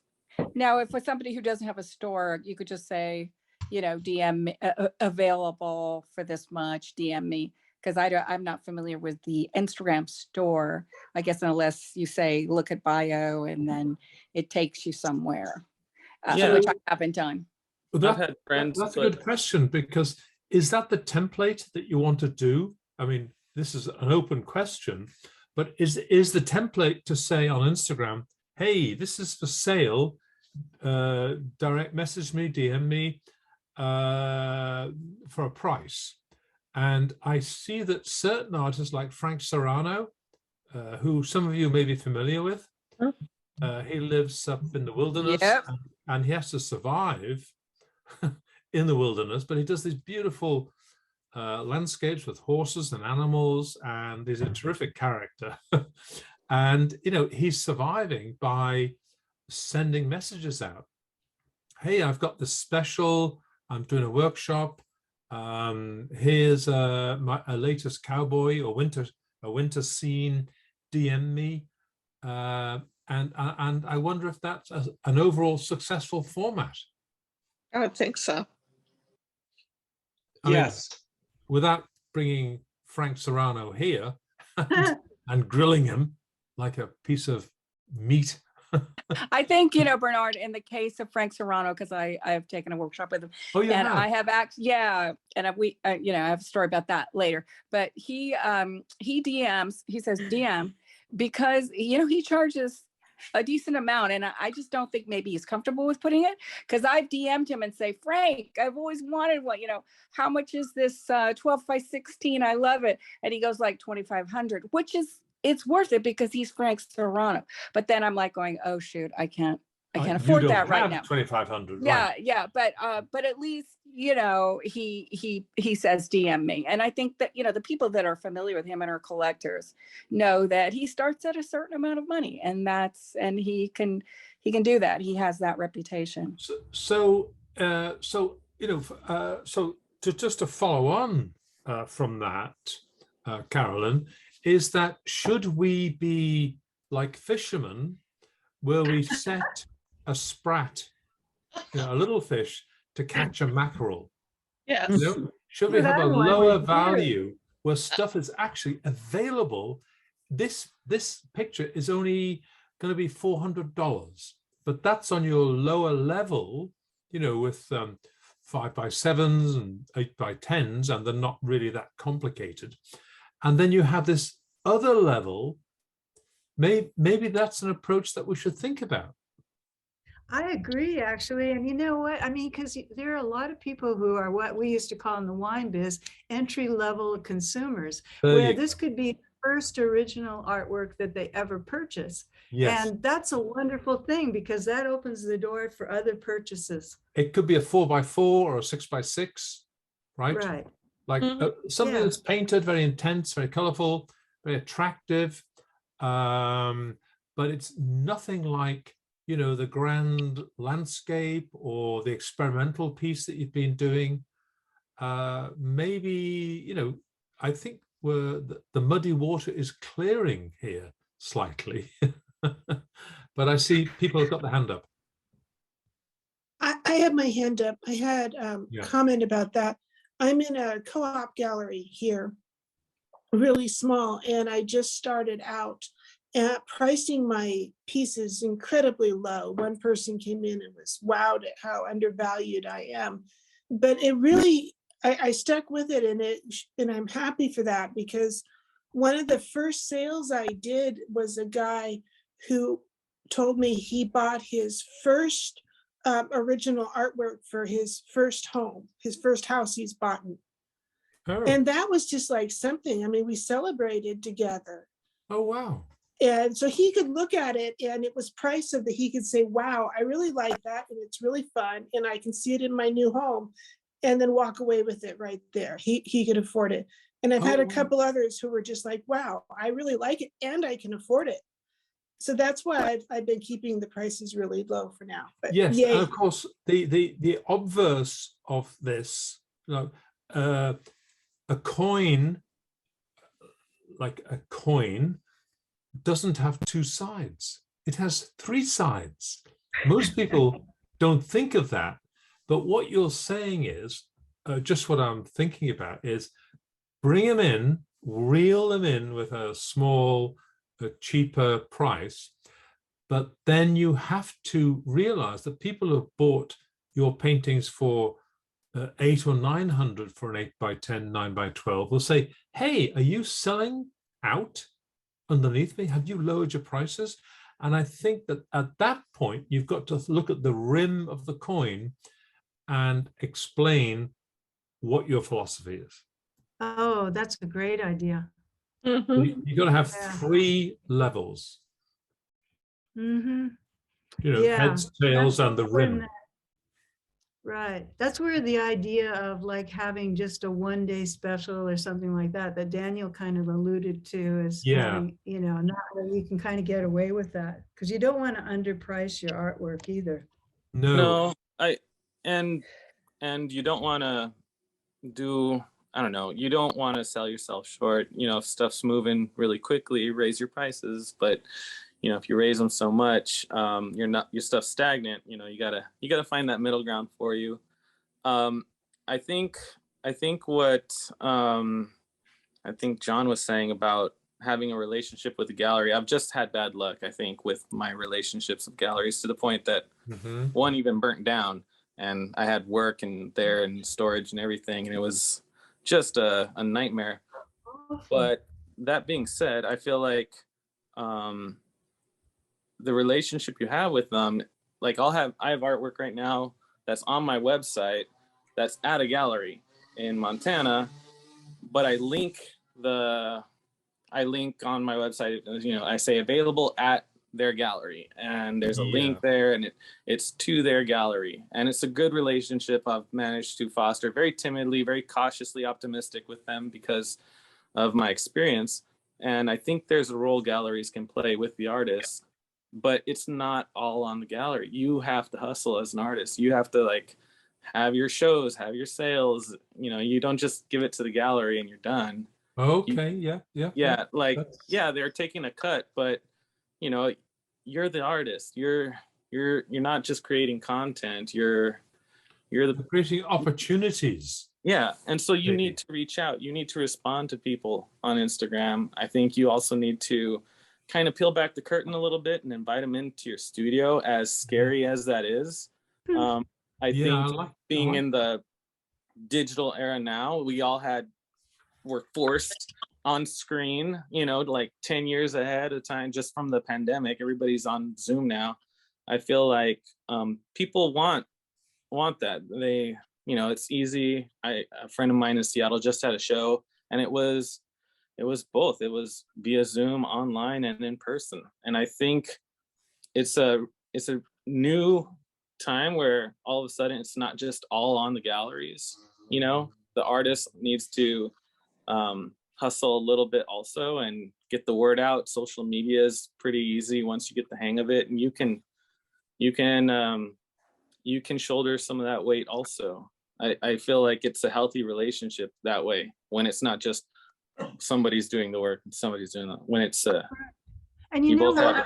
Now, if for somebody who doesn't have a store, you could just say, DM me, available for this much, DM me. Because I'm not familiar with the Instagram store, I guess, unless you say, look at bio, and then it takes you somewhere, which I haven't done. Well, I've had friends. That's a good question, because is that the template that you want to do? I mean, this is an open question, but is the template to say on Instagram, hey, this is for sale, direct message me, DM me for a price? And I see that certain artists like Frank Serrano, who some of you may be familiar with, he lives up in the wilderness, and he has to survive in the wilderness, but he does these beautiful landscapes with horses and animals, and he's a terrific character. And, he's surviving by sending messages out. Hey, I've got this special, I'm doing a workshop. Here's my latest cowboy or winter scene, DM me. And I wonder if that's an overall successful format. I would think so. I mean, Yes. without bringing Frank Serrano here and grilling him like a piece of meat. I think, Bernard, in the case of Frank Serrano, because I have taken a workshop with him. Oh, you and have? I have and I have a story about that later. But he DMs, he says DM, because, he charges a decent amount, and I just don't think maybe he's comfortable with putting it, because I've DM'd him and say, Frank, I've always wanted one, how much is this 12 by 16? I love it. And he goes like 2,500, which is it's worth it because he's Frank Serrano. But then I'm like going, oh shoot, I can't You afford don't that right have now. 2,500, Yeah, right? yeah, but at least, you know, he says DM me. And I think that, you know, the people that are familiar with him and are collectors know that he starts at a certain amount of money, and he can do that. He has that reputation. So you know, so to follow on from that, Carolyn, is that should we be like fishermen, where we set a sprat, you know, a little fish, to catch a mackerel? Yes. You know, should we have a That one lower was value where stuff is actually available? This picture is only going to be $400, but that's on your lower level, you know, with 5x7s and 8x10s, and they're not really that complicated. And then you have this other level. Maybe that's an approach that we should think about. I agree, actually. And you know what? I mean, because there are a lot of people who are what we used to call in the wine biz entry-level consumers, where this could be the first original artwork that they ever purchase. Yes. And that's a wonderful thing, because that opens the door for other purchases. It could be a 4x4 or a 6x6, right? Right. Like something Yeah. that's painted, very intense, very colorful, very attractive. But it's nothing like, you know, the grand landscape or the experimental piece that you've been doing. Maybe, you know, I think the muddy water is clearing here slightly. But I see people have got their hand up. I had my hand up. I had a comment about that. I'm in a co-op gallery here, really small, and I just started out at pricing my pieces incredibly low. One person came in and was wowed at how undervalued I am. But it really, I stuck with it, and I'm happy for that, because one of the first sales I did was a guy who told me he bought his first original artwork for his first home, his first house he's bought. Oh. And that was just like something. I mean, we celebrated together. Oh, wow. And so he could look at it, and it was price so that he could say, wow, I really like that, and it's really fun, and I can see it in my new home, and then walk away with it right there. He could afford it. And I've had a couple others who were just like, wow, I really like it, and I can afford it. So that's why I've been keeping the prices really low for now. But yes, yay. and of course the obverse of this, you know, a coin, like a coin, doesn't have two sides. It has three sides. Most people don't think of that, but what you're saying is, just what I'm thinking about is, bring them in, reel them in with a small, cheaper price, but then you have to realize that people who have bought your paintings for 800 or 900 for an 8x10, 9x12 will say, hey, are you selling out underneath me? Have you lowered your prices? And I think that at that point, you've got to look at the rim of the coin and explain what your philosophy is. Oh, that's a great idea. You've got to have three levels. You know, heads, tails, and the rim. Right. That's where the idea of like having just a one-day special or something like that Daniel kind of alluded to is having, you know, not where you can kind of get away with that, because you don't want to underprice your artwork either. No, and you don't want to do, I don't know, you don't want to sell yourself short. You know, if stuff's moving really quickly, raise your prices. But you know, if you raise them so much, your stuff's stagnant. You know, you gotta find that middle ground for you. I think what I think John was saying about having a relationship with the gallery. I've just had bad luck, I think, with my relationships with galleries, to the point that one even burnt down, and I had work and there and storage and everything, and it was just a nightmare. But that being said, I feel like the relationship you have with them, like I have artwork right now that's on my website that's at a gallery in Montana, but I link the I link on my website, you know, I say available at their gallery, and there's a link there, and it's to their gallery, and it's a good relationship I've managed to foster very timidly, very cautiously optimistic with them because of my experience. And I think there's a role galleries can play with the artists, but it's not all on the gallery. You have to hustle as an artist. You have to like have your shows, have your sales. You know, you don't just give it to the gallery and you're done. Okay, Yeah, like, yeah, they're taking a cut, but you know, you're the artist. You're not just creating content. You're creating opportunities. Yeah, and so you need to reach out. You need to respond to people on Instagram. I think you also need to kind of peel back the curtain a little bit and invite them into your studio, as scary as that is. I think being in the digital era now, we all were forced on screen, you know, like 10 years ahead of time, just from the pandemic. Everybody's on Zoom now. I feel like people want that. They, you know, it's easy. A friend of mine in Seattle just had a show, and it was both. It was via Zoom, online, and in person. And I think it's a new time where all of a sudden it's not just all on the galleries. You know, the artist needs to hustle a little bit also and get the word out. Social media is pretty easy once you get the hang of it, and you can shoulder some of that weight also. I feel like it's a healthy relationship that way, when it's not just somebody's doing the work and somebody's doing it, when it's and you know,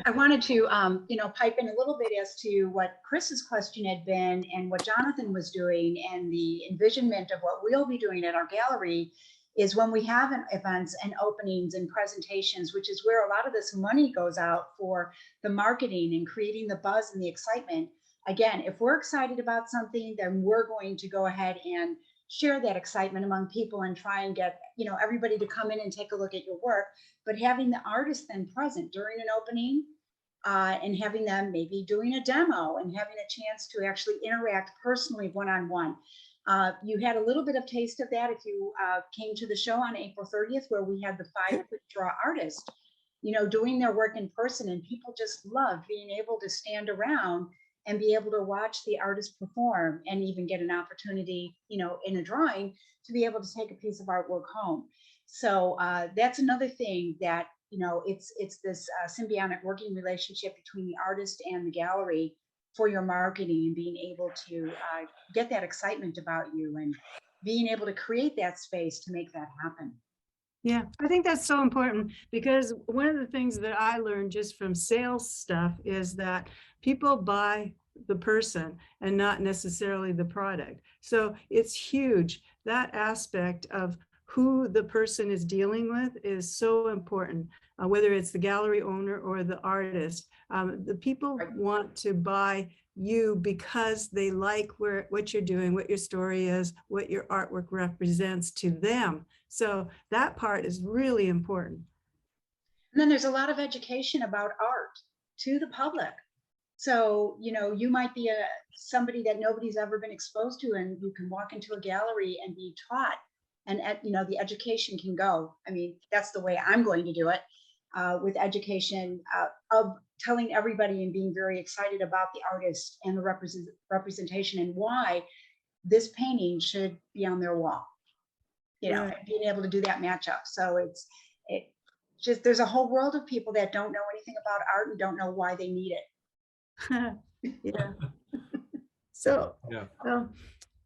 I wanted to you know, pipe in a little bit as to what Chris's question had been and what Jonathan was doing, and the envisionment of what we'll be doing at our gallery is when we have events and openings and presentations, which is where a lot of this money goes out for the marketing and creating the buzz and the excitement. Again, if we're excited about something, then we're going to go ahead and share that excitement among people and try and get, you know, everybody to come in and take a look at your work. But having the artist then present during an opening and having them maybe doing a demo and having a chance to actually interact personally one-on-one. You had a little bit of taste of that if you came to the show on April 30th, where we had the 5 quick draw artists, you know, doing their work in person, and people just loved being able to stand around and be able to watch the artist perform, and even get an opportunity, you know, in a drawing to be able to take a piece of artwork home. So that's another thing that, you know, it's this symbiotic working relationship between the artist and the gallery for your marketing, and being able to get that excitement about you and being able to create that space to make that happen. Yeah, I think that's so important, because one of the things that I learned just from sales stuff is that people buy the person and not necessarily the product. So it's huge. That aspect of who the person is dealing with is so important, whether it's the gallery owner or the artist. The people want to buy you because they like what you're doing, what your story is, what your artwork represents to them. So that part is really important. And then there's a lot of education about art to the public. So, you know, you might be somebody that nobody's ever been exposed to, and you can walk into a gallery and be taught, and you know, the education can go. I mean, that's the way I'm going to do it, with education of telling everybody and being very excited about the artist and the representation and why this painting should be on their wall, you know, and being able to do that matchup. So it's just, there's a whole world of people that don't know anything about art and don't know why they need it. Yeah. So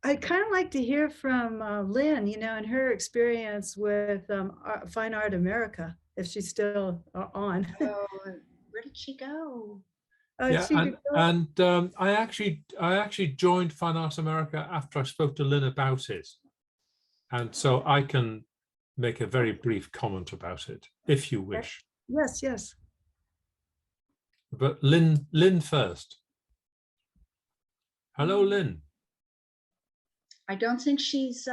I'd kind of like to hear from Lynn, you know, and her experience with Fine Art America, if she's still on. Oh, where did she go? Yeah, and I actually joined Fine Art America after I spoke to Lynn about it, and so I can make a very brief comment about it if you wish. Yes, yes. But Lynn first. Hello, Lynn. I don't think she's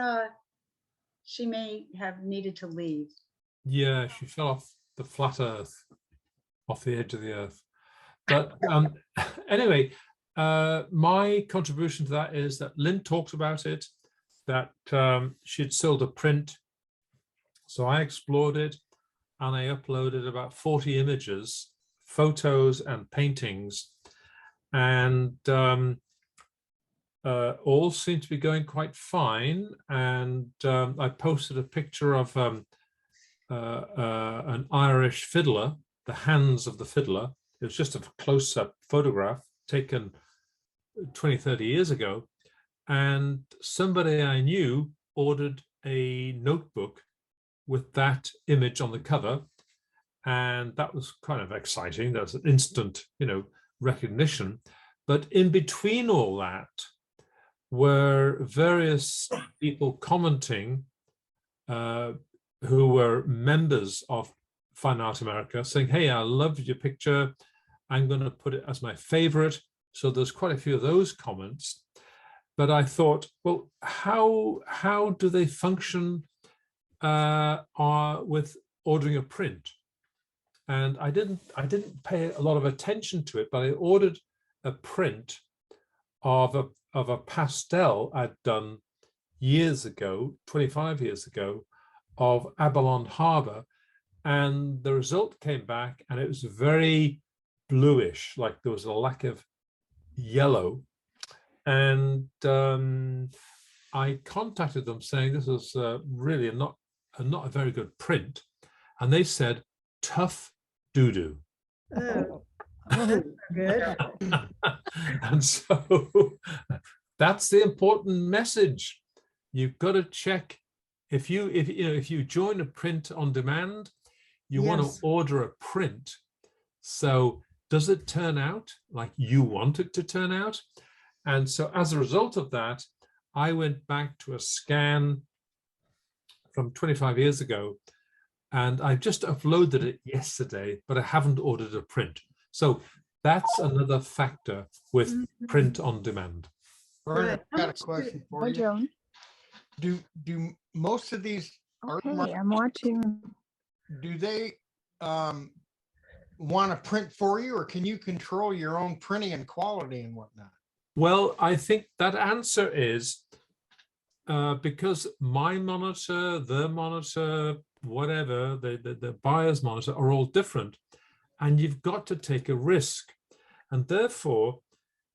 she may have needed to leave. Yeah, she fell off the flat earth, off the edge of the earth. But anyway, my contribution to that is that Lynn talks about it, that she'd sold a print. So I explored it, and I uploaded about 40 images, photos and paintings, and all seem to be going quite fine. And I posted a picture of an Irish fiddler, the hands of the fiddler. It was just a close-up photograph taken 20, 30 years ago. And somebody I knew ordered a notebook with that image on the cover. And that was kind of exciting. That was an instant, recognition. But in between all that were various people commenting who were members of Fine Art America, saying, hey, I loved your picture. I'm going to put it as my favorite. So there's quite a few of those comments. But I thought, well, how do they function with ordering a print? And I didn't pay a lot of attention to it, but I ordered a print of a pastel I'd done years ago, 25 years ago, of Avalon Harbor, and the result came back and it was very bluish, like there was a lack of yellow. And I contacted them saying this was really not a very good print, and they said tough doo-doo. Oh, that's good. And so that's the important message. You've got to check if you join a print on demand, you want Yes. to order a print. So does it turn out like you want it to turn out? And so as a result of that, I went back to a scan from 25 years ago, and I just uploaded it yesterday, but I haven't ordered a print. So that's another factor with print on demand. Vernon, Right. I got a question for Hi, you. Joan. Do most of these art Okay, markets, I'm watching. do they want to print for you, or can you control your own printing and quality and whatnot? Well, I think that answer is because my monitor, the monitor, whatever, the buyer's monitor are all different. And you've got to take a risk. And therefore,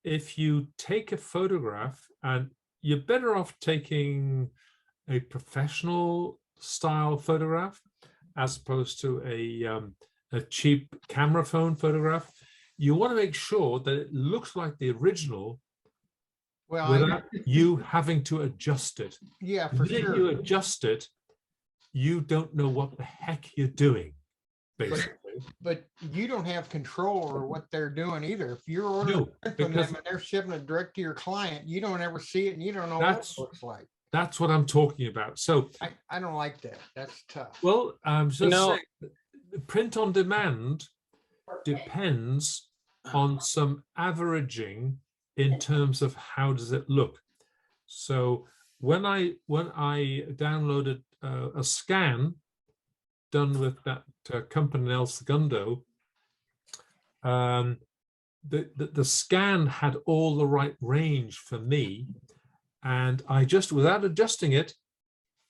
if you take a photograph, and you're better off taking a professional style photograph as opposed to a cheap camera phone photograph, you want to make sure that it looks like the original Well, without you having to adjust it. yeah, for If you sure. adjust it, you don't know what the heck you're doing, basically. But you don't have control over what they're doing either. If you're ordering No, print from because them and they're shipping it direct to your client, you don't ever see it and you don't know what That's- it looks like. that's what I'm talking about. So, I don't like that. That's tough. well, I'm just know- saying, print on demand depends on some averaging in terms of how does it look. So when I downloaded a scan done with that company El Segundo, the scan had all the right range for me, and I just, without adjusting it,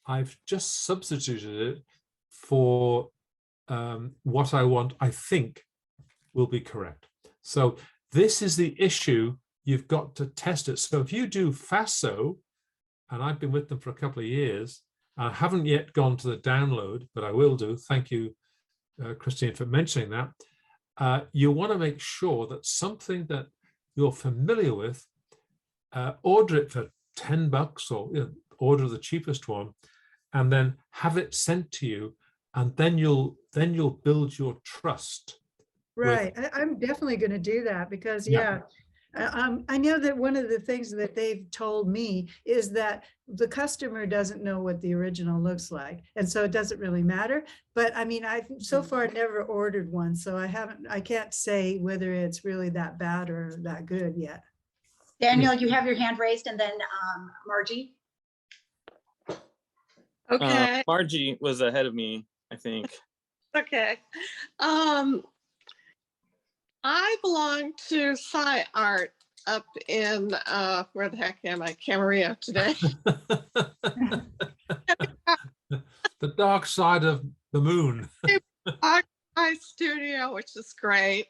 I've just substituted it for what I want, I think will be correct. So this is the issue. You've got to test it. So if you do FASO, and I've been with them for a couple of years, I haven't yet gone to the download, but I will do. Thank you, Christine, for mentioning that. You want to make sure that something that you're familiar with, order it for $10 or order the cheapest one, and then have it sent to you, and then you'll build your trust. Right. I'm definitely going to do that because, Yeah. I know that one of the things that they've told me is that the customer doesn't know what the original looks like. And so it doesn't really matter. But I mean, I've so far never ordered one. So I can't say whether it's really that bad or that good yet. Daniel, you have your hand raised, and then Margie. Okay, Margie was ahead of me, I think. okay. I belong to Sci Art up in, where the heck am I? Camarillo today. The dark side of the moon. studio, which is great.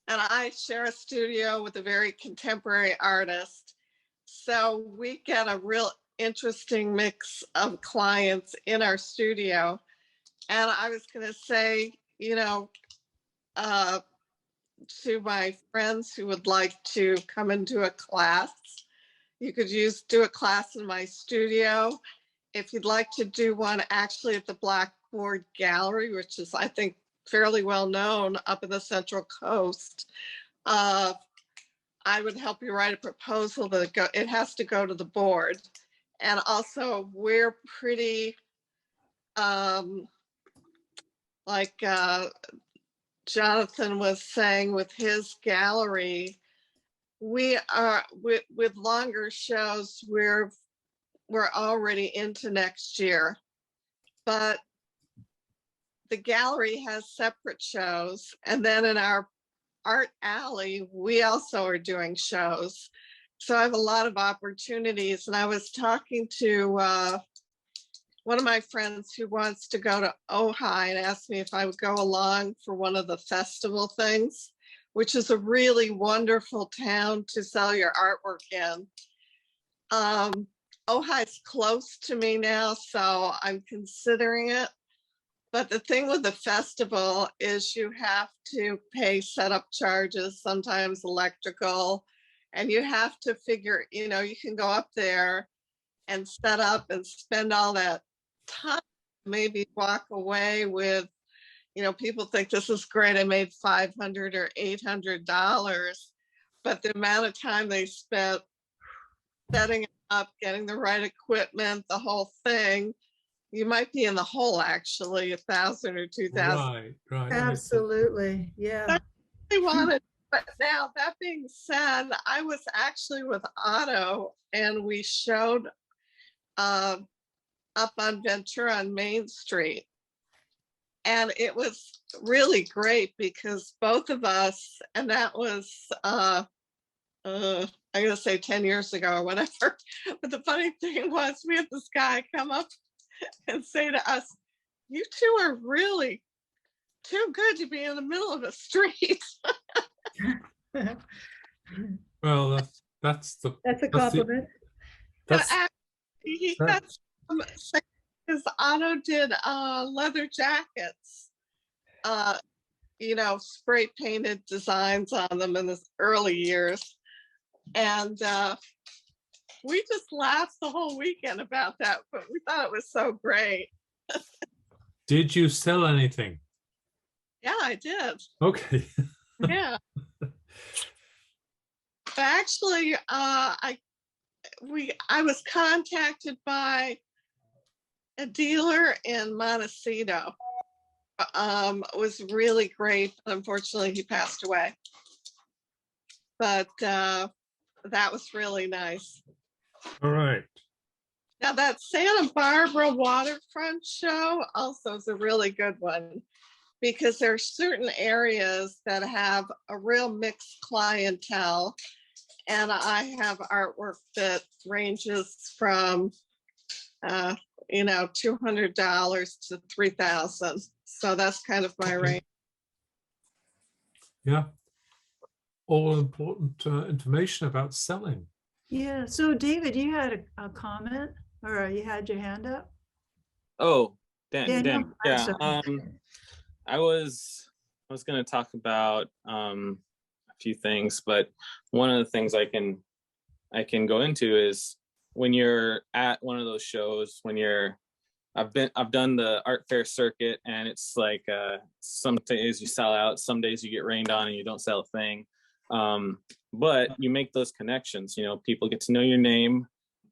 And I share a studio with a very contemporary artist. So we get a real interesting mix of clients in our studio. And I was going to say, to my friends who would like to come and do a class, you could do a class in my studio. If you'd like to do one actually at the Blackboard Gallery, which is, I think, fairly well known up in the Central Coast, I would help you write a proposal that it has to go to the board. And also we're pretty, like Jonathan was saying with his gallery, we are with longer shows, we're already into next year, but the gallery has separate shows. And then in our art alley, we also are doing shows. So I have a lot of opportunities. And I was talking to one of my friends who wants to go to Ojai and asked me if I would go along for one of the festival things, which is a really wonderful town to sell your artwork in. Ojai's close to me now, so I'm considering it. But the thing with the festival is you have to pay setup charges, sometimes electrical, and you have to figure, you can go up there and set up and spend all that time, maybe walk away with, people think this is great, I made $500 or $800, but the amount of time they spent setting it up, getting the right equipment, the whole thing, you might be in the hole actually, $1,000 or $2,000. Right. Absolutely. Yeah. I wanted, but now that being said, I was actually with Otto and we showed up on Ventura on Main Street. And it was really great because both of us, and that was, I'm going to say 10 years ago or whatever. But the funny thing was we had this guy come up and say to us, you two are really too good to be in the middle of a street. Well, that's That's a compliment. He got some, because Otto did leather jackets, spray painted designs on them in his early years. And we just laughed the whole weekend about that, but we thought it was so great. Did you sell anything? Yeah, I did. Okay. Yeah. But actually, I was contacted by a dealer in Montecito. It was really great. Unfortunately, he passed away. But that was really nice. All right. Now that Santa Barbara waterfront show also is a really good one because there are certain areas that have a real mixed clientele. And I have artwork that ranges from, $200 to $3,000. So that's kind of my range. Yeah. All important information about selling. Yeah. So David, you had a comment or you had your hand up? Oh, Dan. Daniel? Yeah. I'm I was going to talk about a few things, but one of the things I can go into is when you're at one of those shows, I've done the art fair circuit, and it's like some days you sell out, some days you get rained on and you don't sell a thing. But you make those connections, people get to know your name.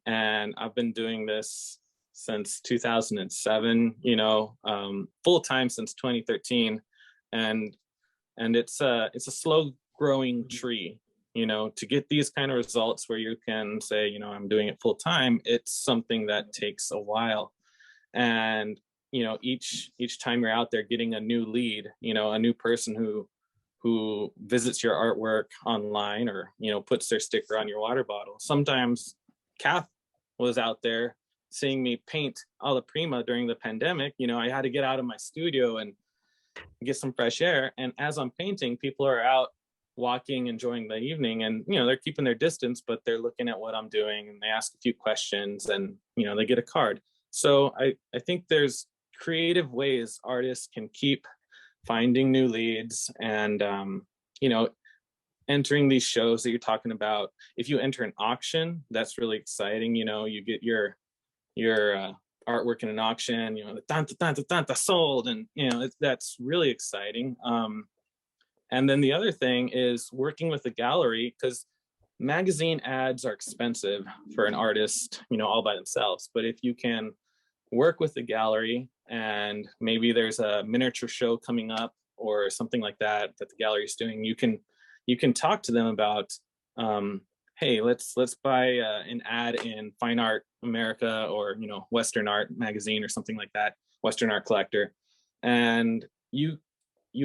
And I've been doing this since 2007, full time since 2013. And it's a slow growing tree, to get these kind of results where you can say, I'm doing it full time. It's something that takes a while. And, each time you're out there getting a new lead, a new person who visits your artwork online or, puts their sticker on your water bottle. Sometimes Kath was out there seeing me paint Alla Prima during the pandemic. I had to get out of my studio and get some fresh air. And as I'm painting, people are out walking, enjoying the evening, and they're keeping their distance, but they're looking at what I'm doing, and they ask a few questions, and they get a card. So I think there's creative ways artists can keep finding new leads, and entering these shows that you're talking about. If you enter an auction, that's really exciting. You get your artwork in an auction, the sold, and that's really exciting. And then the other thing is working with the gallery, because magazine ads are expensive for an artist, all by themselves. But if you can work with the gallery, and maybe there's a miniature show coming up or something like that the gallery is doing, you can talk to them about, hey, let's buy an ad in Fine Art America, or Western Art Magazine or something like that, Western Art Collector. And you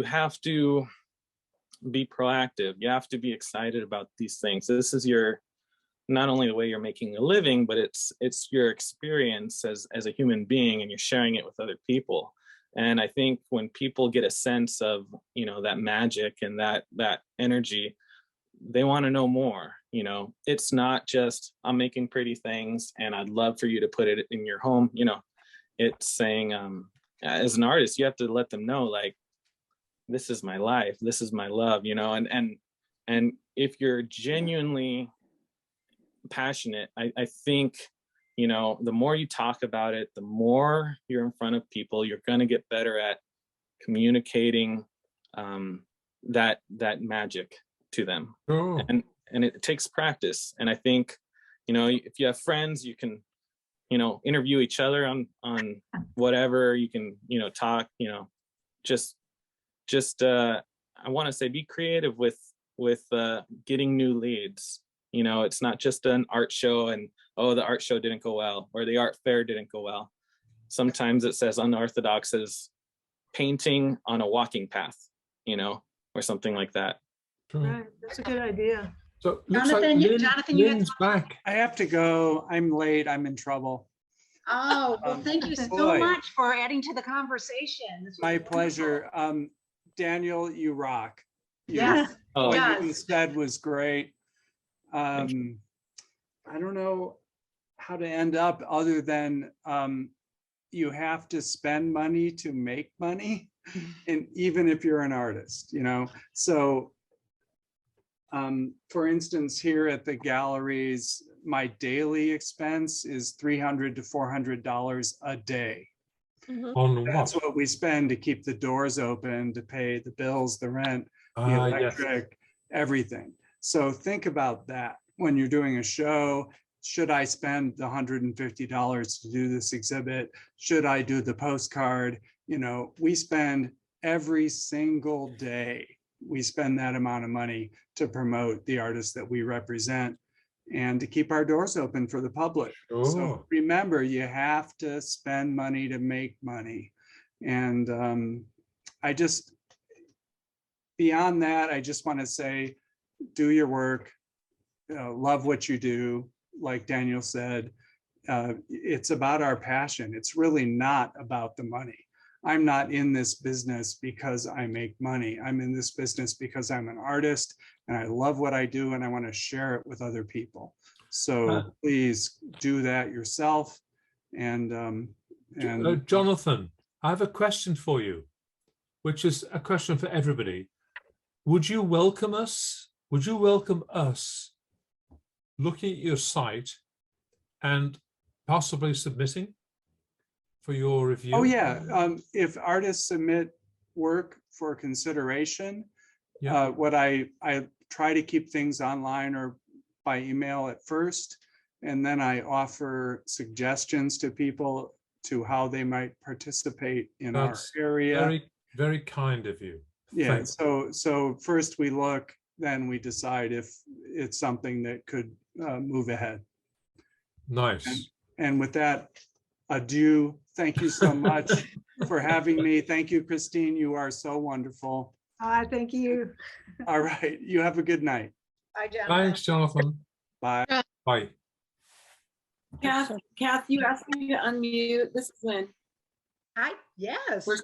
have to be proactive. You have to be excited about these things. This is not only the way you're making a living, but it's your experience as a human being, and you're sharing it with other people. And I think when people get a sense of that magic and that energy, they want to know more. It's not just, I'm making pretty things and I'd love for you to put it in your home. It's saying, as an artist, you have to let them know, like, this is my life, this is my love, and if you're genuinely passionate, I think, the more you talk about it, the more you're in front of people, you're going to get better at communicating that magic to them. Oh. And it takes practice. And I think, if you have friends, you can, interview each other on whatever, you can, talk, just I want to say, be creative with getting new leads. It's not just an art show and, oh, the art show didn't go well, or the art fair didn't go well. Sometimes it says unorthodox as painting on a walking path, or something like that. Right, that's a good idea. So looks Jonathan, like Jonathan, you had Lynn's back. I have to go. I'm late. I'm in trouble. Oh, well, thank you so boy. much for adding to the conversation. This was My wonderful. pleasure. Daniel, you rock. Yes. Oh, What Yes. you said was great. I don't know how to end up other than you have to spend money to make money, and even if you're an artist, so for instance, here at the galleries, my daily expense is $300 to $400 a day. On That's what? what we spend to keep the doors open, to pay the bills, the rent, the Yes. electric, everything. So think about that when you're doing a show. Should I spend the $150 to do this exhibit? Should I do the postcard? We spend every single day, we spend that amount of money to promote the artists that we represent and to keep our doors open for the public. Sure. So remember, you have to spend money to make money. And beyond that, I just want to say, do your work, love what you do. Like Daniel said, it's about our passion. It's really not about the money. I'm not in this business because I make money. I'm in this business because I'm an artist and I love what I do and I want to share it with other people. So please do that yourself. And Jonathan, I have a question for you, which is a question for everybody. Would you welcome us? Would you welcome us looking at your site and possibly submitting for your review? oh yeah, if artists submit work for consideration, Yeah. what I try to keep things online or by email at first, and then I offer suggestions to people to how they might participate in That's our area. very, very kind of you. Yeah, Thank so first we look, then we decide if it's something that could move ahead. Nice. And with that, adieu. Thank you so much for having me. Thank you, Christine. You are so wonderful. Thank you. All right, you have a good night. Bye, Jonathan. Thanks, Jonathan. Bye. Bye. Kath, you asked me to unmute. This is Lynn. Hi, yes. We're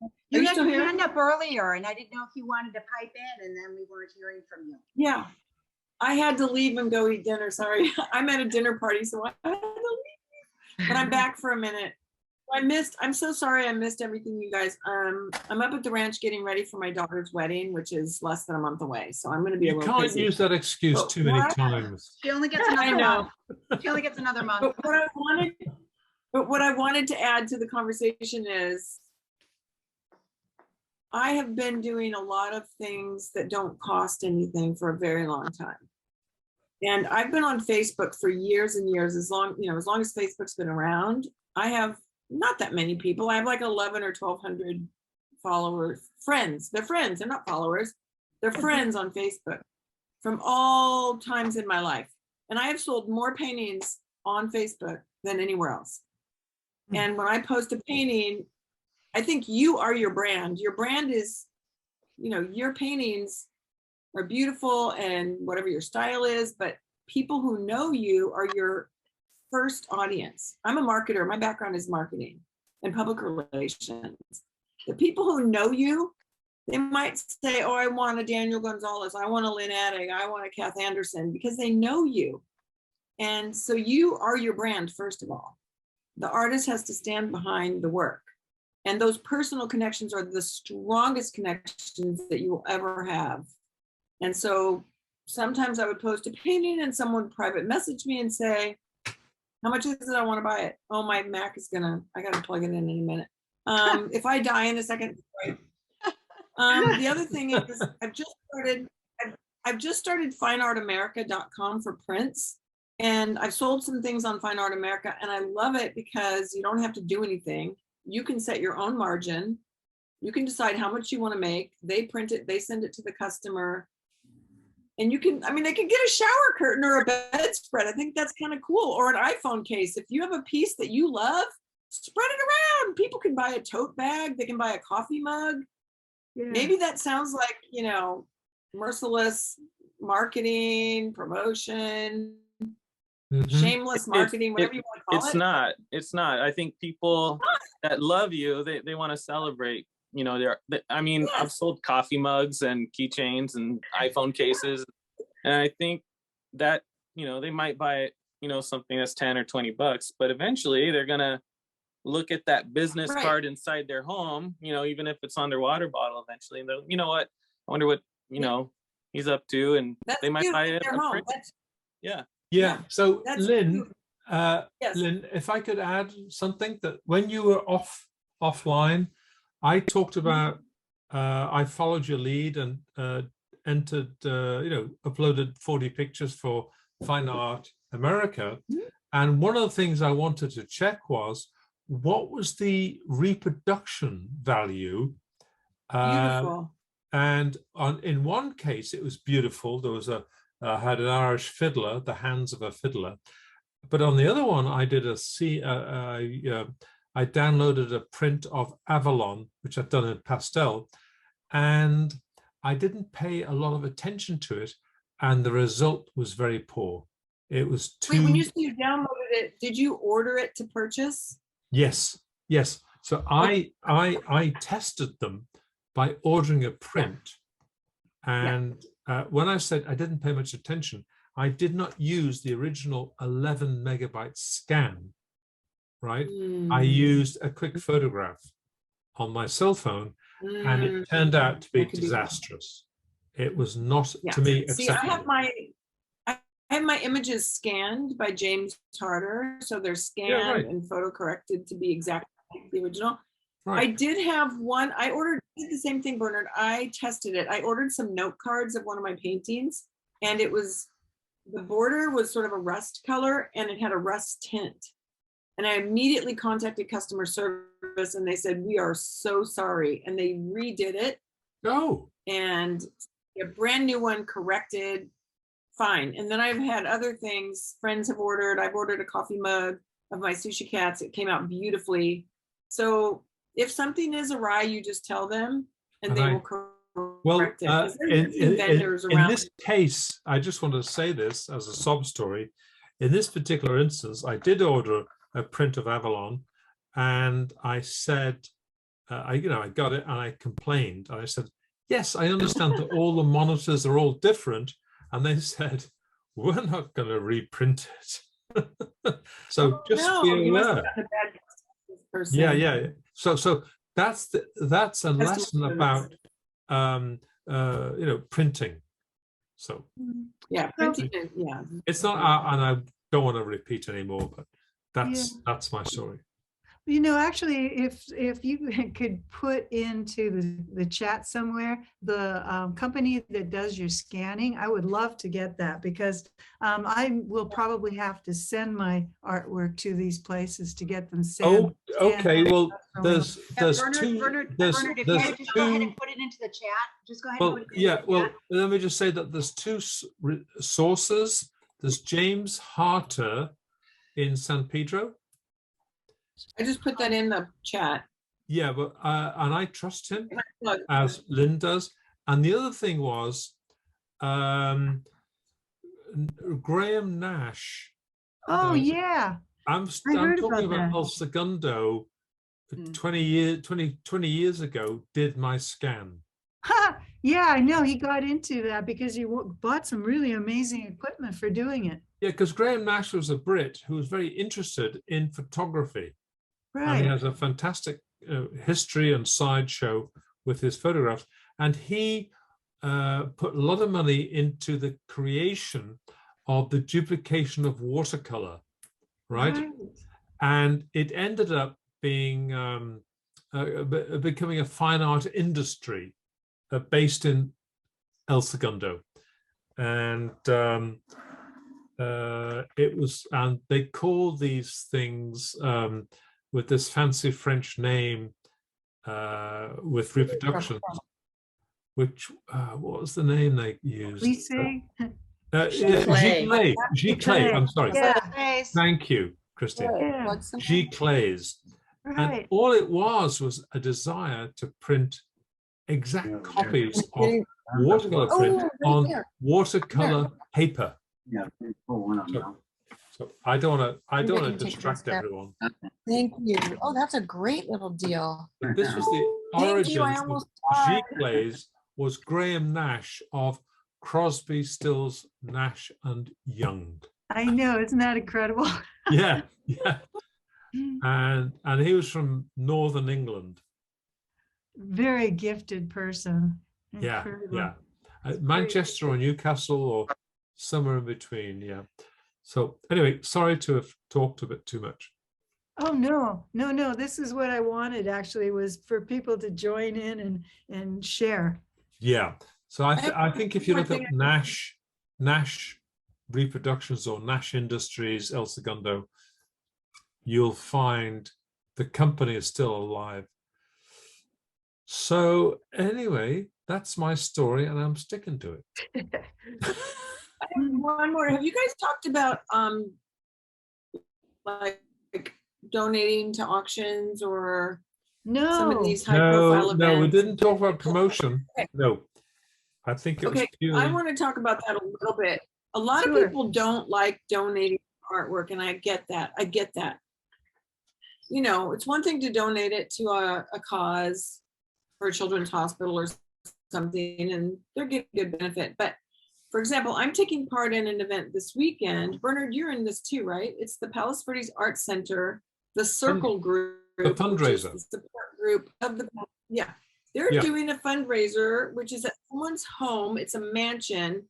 You you had still your here? hand up earlier and I didn't know if you wanted to pipe in and then we weren't hearing from you. Yeah. I had to leave and go eat dinner. Sorry. I'm at a dinner party, so I had to leave. But I'm back for a minute. I'm so sorry I missed everything, you guys. I'm up at the ranch getting ready for my daughter's wedding, which is less than a month away. So I'm gonna be a You little can't crazy. use that excuse But too many what- times. She only gets I another know. month. She only gets another month. But what I wanted to add to the conversation is I have been doing a lot of things that don't cost anything for a very long time. And I've been on Facebook for years and years, as long as Facebook's been around. I have not that many people. I have like 11 or 1,200 followers, friends. They're friends, they're not followers. They're friends on Facebook from all times in my life. And I have sold more paintings on Facebook than anywhere else. And when I post a painting, I think you are your brand. Your brand is, your paintings are beautiful and whatever your style is, but people who know you are your first audience. I'm a marketer. My background is marketing and public relations. The people who know you, they might say, oh, I want a Daniel Gonzalez. I want a Lynn Addig. I want a Kath Anderson, because they know you. And so you are your brand, first of all. The artist has to stand behind the work. And those personal connections are the strongest connections that you will ever have. And so sometimes I would post a painting and someone would private message me and say, how much is it? I want to buy it. Oh, my Mac is I got to plug it in a minute. If I die in a second, right. The other thing is I've just started fineartamerica.com for prints. And I've sold some things on Fine Art America, and I love it because you don't have to do anything. You can set your own margin. You can decide how much you want to make. They print it, they send it to the customer. And they can get a shower curtain or a bedspread. I think that's kind of cool. Or an iPhone case. If you have a piece that you love, spread it around. People can buy a tote bag. They can buy a coffee mug. Yeah. Maybe that sounds like, merciless marketing, promotion, shameless marketing, whatever you want to call it. It's not. I think people that love you, they want to celebrate. I've sold coffee mugs and keychains and iPhone cases. And I think that, they might buy, something that's 10 or 20 bucks, but eventually they're going to look at that business card inside their home, even if it's on their water bottle eventually. And they're, you know what, I wonder what, he's up to. And they might buy it. Yeah. So Lynn, yes. Lynn, if I could add something, that when you were offline, I talked about, I followed your lead and entered, uploaded 40 pictures for Fine Art America. And one of the things I wanted to check was, what was the reproduction value? Beautiful. And in one case, it was beautiful. There was had an Irish fiddler, the hands of a fiddler. But on the other one, I did I downloaded a print of Avalon, which I've done in pastel, and I didn't pay a lot of attention to it, and the result was very poor. It was too. Wait, when you say you downloaded it, did you order it to purchase? Yes. So I tested them by ordering a print, and when I said I didn't pay much attention, I did not use the original 11 megabyte scan. Right? I used a quick photograph on my cell phone, and it turned out to be disastrous. It was not, to me, acceptable. See, I have my images scanned by James Tarter, so they're scanned and photo corrected to be exactly like the original. I did have one. I did the same thing, Bernard. I tested it. I ordered some note cards of one of my paintings, and the border was sort of a rust color, and it had a rust tint. And I immediately contacted customer service, and they said, we are so sorry. And they redid it. Oh. And a brand new one corrected, fine. And then I've had other things friends have ordered. I've ordered a coffee mug of my sushi cats. It came out beautifully. So if something is awry, you just tell them and they will correct it. In this case, I just want to say this as a sob story. In this particular instance, I did order a print of Avalon, and I said, I got it and I complained. And I said, yes, I understand that all the monitors are all different. And they said, we're not going to reprint it. So just No, be you must have aware. gotten a bad person. Yeah. So that's a lesson about printing. So Yeah, printing, yeah. it's not, and I don't want to repeat anymore, but that's my story. You know, actually, if you could put into the chat somewhere, the company that does your scanning, I would love to get that, because I will probably have to send my artwork to these places to get them Oh, scanned. okay. Well, there's Bernard, two. Bernard, There's Bernard, if you there's could just go ahead two. and put it into the chat, just go ahead and Well, put it into yeah. the Well, chat. let me just say that there's two sources. There's James Harter in San Pedro. I just put that in the chat. Yeah, but and I trust him Look, as Lynn does. And the other thing was Graham Nash. Oh, yeah. I'm heard talking about about that. El Segundo. 20 years ago did my scan. Ha! Yeah, I know. He got into that because he bought some really amazing equipment for doing it. Yeah, because Graham Nash was a Brit who was very interested in photography. And he Right. has a fantastic history and sideshow with his photographs. And he put a lot of money into the creation of the duplication of watercolor, right? And it ended up being becoming a fine art industry based in El Segundo. And it was, and they call these things with this fancy French name with reproductions, which what was the name they used? Lycée? Giclée. I'm sorry. Yeah. Thank you, Christine. Yeah. Giclées. And Right. all it was a desire to print exact copies of watercolor print on watercolor paper. So I don't want to distract everyone. Thank you. Oh, that's a great little deal. But this was the Thank you. I origins of almost died. Giclées was Graham Nash of Crosby, Stills, Nash and Young. I know. Isn't that incredible? Yeah. And he was from Northern England. Very gifted person. Yeah. Incredible. Manchester or Newcastle or somewhere in between. Yeah. So anyway, sorry to have talked a bit too much. Oh, no. This is what I wanted, actually, was for people to join in and share. Yeah. So I think if you look at Nash Reproductions or Nash Industries, El Segundo, you'll find the company is still alive. So anyway, that's my story and I'm sticking to it. I have one more. Have you guys talked about like donating to auctions or some of these high profile events? No, we didn't talk about promotion. Okay. No, I think it was purely... I want to talk about that a little bit. A lot of people don't like donating artwork, and I get that. You know, it's one thing to donate it to a cause or a children's hospital or something, and they're getting good benefit. But for example, I'm taking part in an event this weekend. Bernard, you're in this too, right? It's the Palos Verdes Art Center, the Circle Group, the fundraiser, the support group of the, they're doing a fundraiser, which is at someone's home. It's a mansion.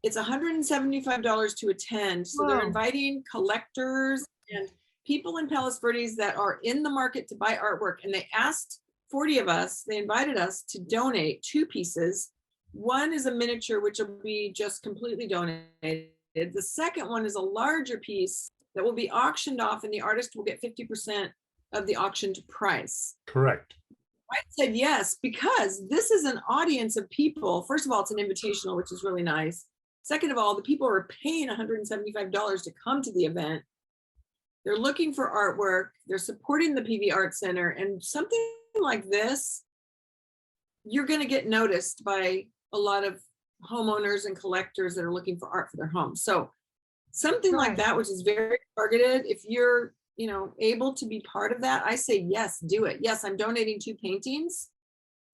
It's $175 to attend. So they're inviting collectors and people in Palos Verdes that are in the market to buy artwork. And they asked 40 of us, they invited us to donate 2 pieces. One is a miniature, which will be just completely donated. The second one is a larger piece that will be auctioned off and the artist will get 50% of the auctioned price. Correct. I said yes, because this is an audience of people. First of all, it's an invitational, which is really nice. Second of all, the people are paying $175 to come to the event. They're looking for artwork. They're supporting the PV Art Center, and something like this, you're going to get noticed by a lot of homeowners and collectors that are looking for art for their homes. So something like that, which is very targeted, if you're able to be part of that, I say, yes, do it. Yes, I'm donating 2 paintings,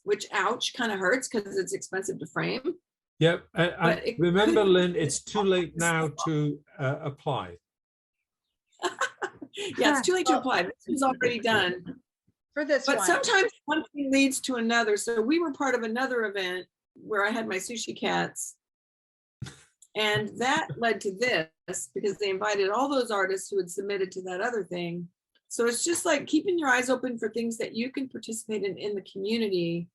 which ouch, kind of hurts because it's expensive to frame. Yep. But And it remember, could- Lynn, it's too late now to apply. Yeah, it's too late to apply. This was already done. For this But one. sometimes one thing leads to another. So we were part of another event where I had my sushi cats. And that led to this because they invited all those artists who had submitted to that other thing. So it's just like keeping your eyes open for things that you can participate in the community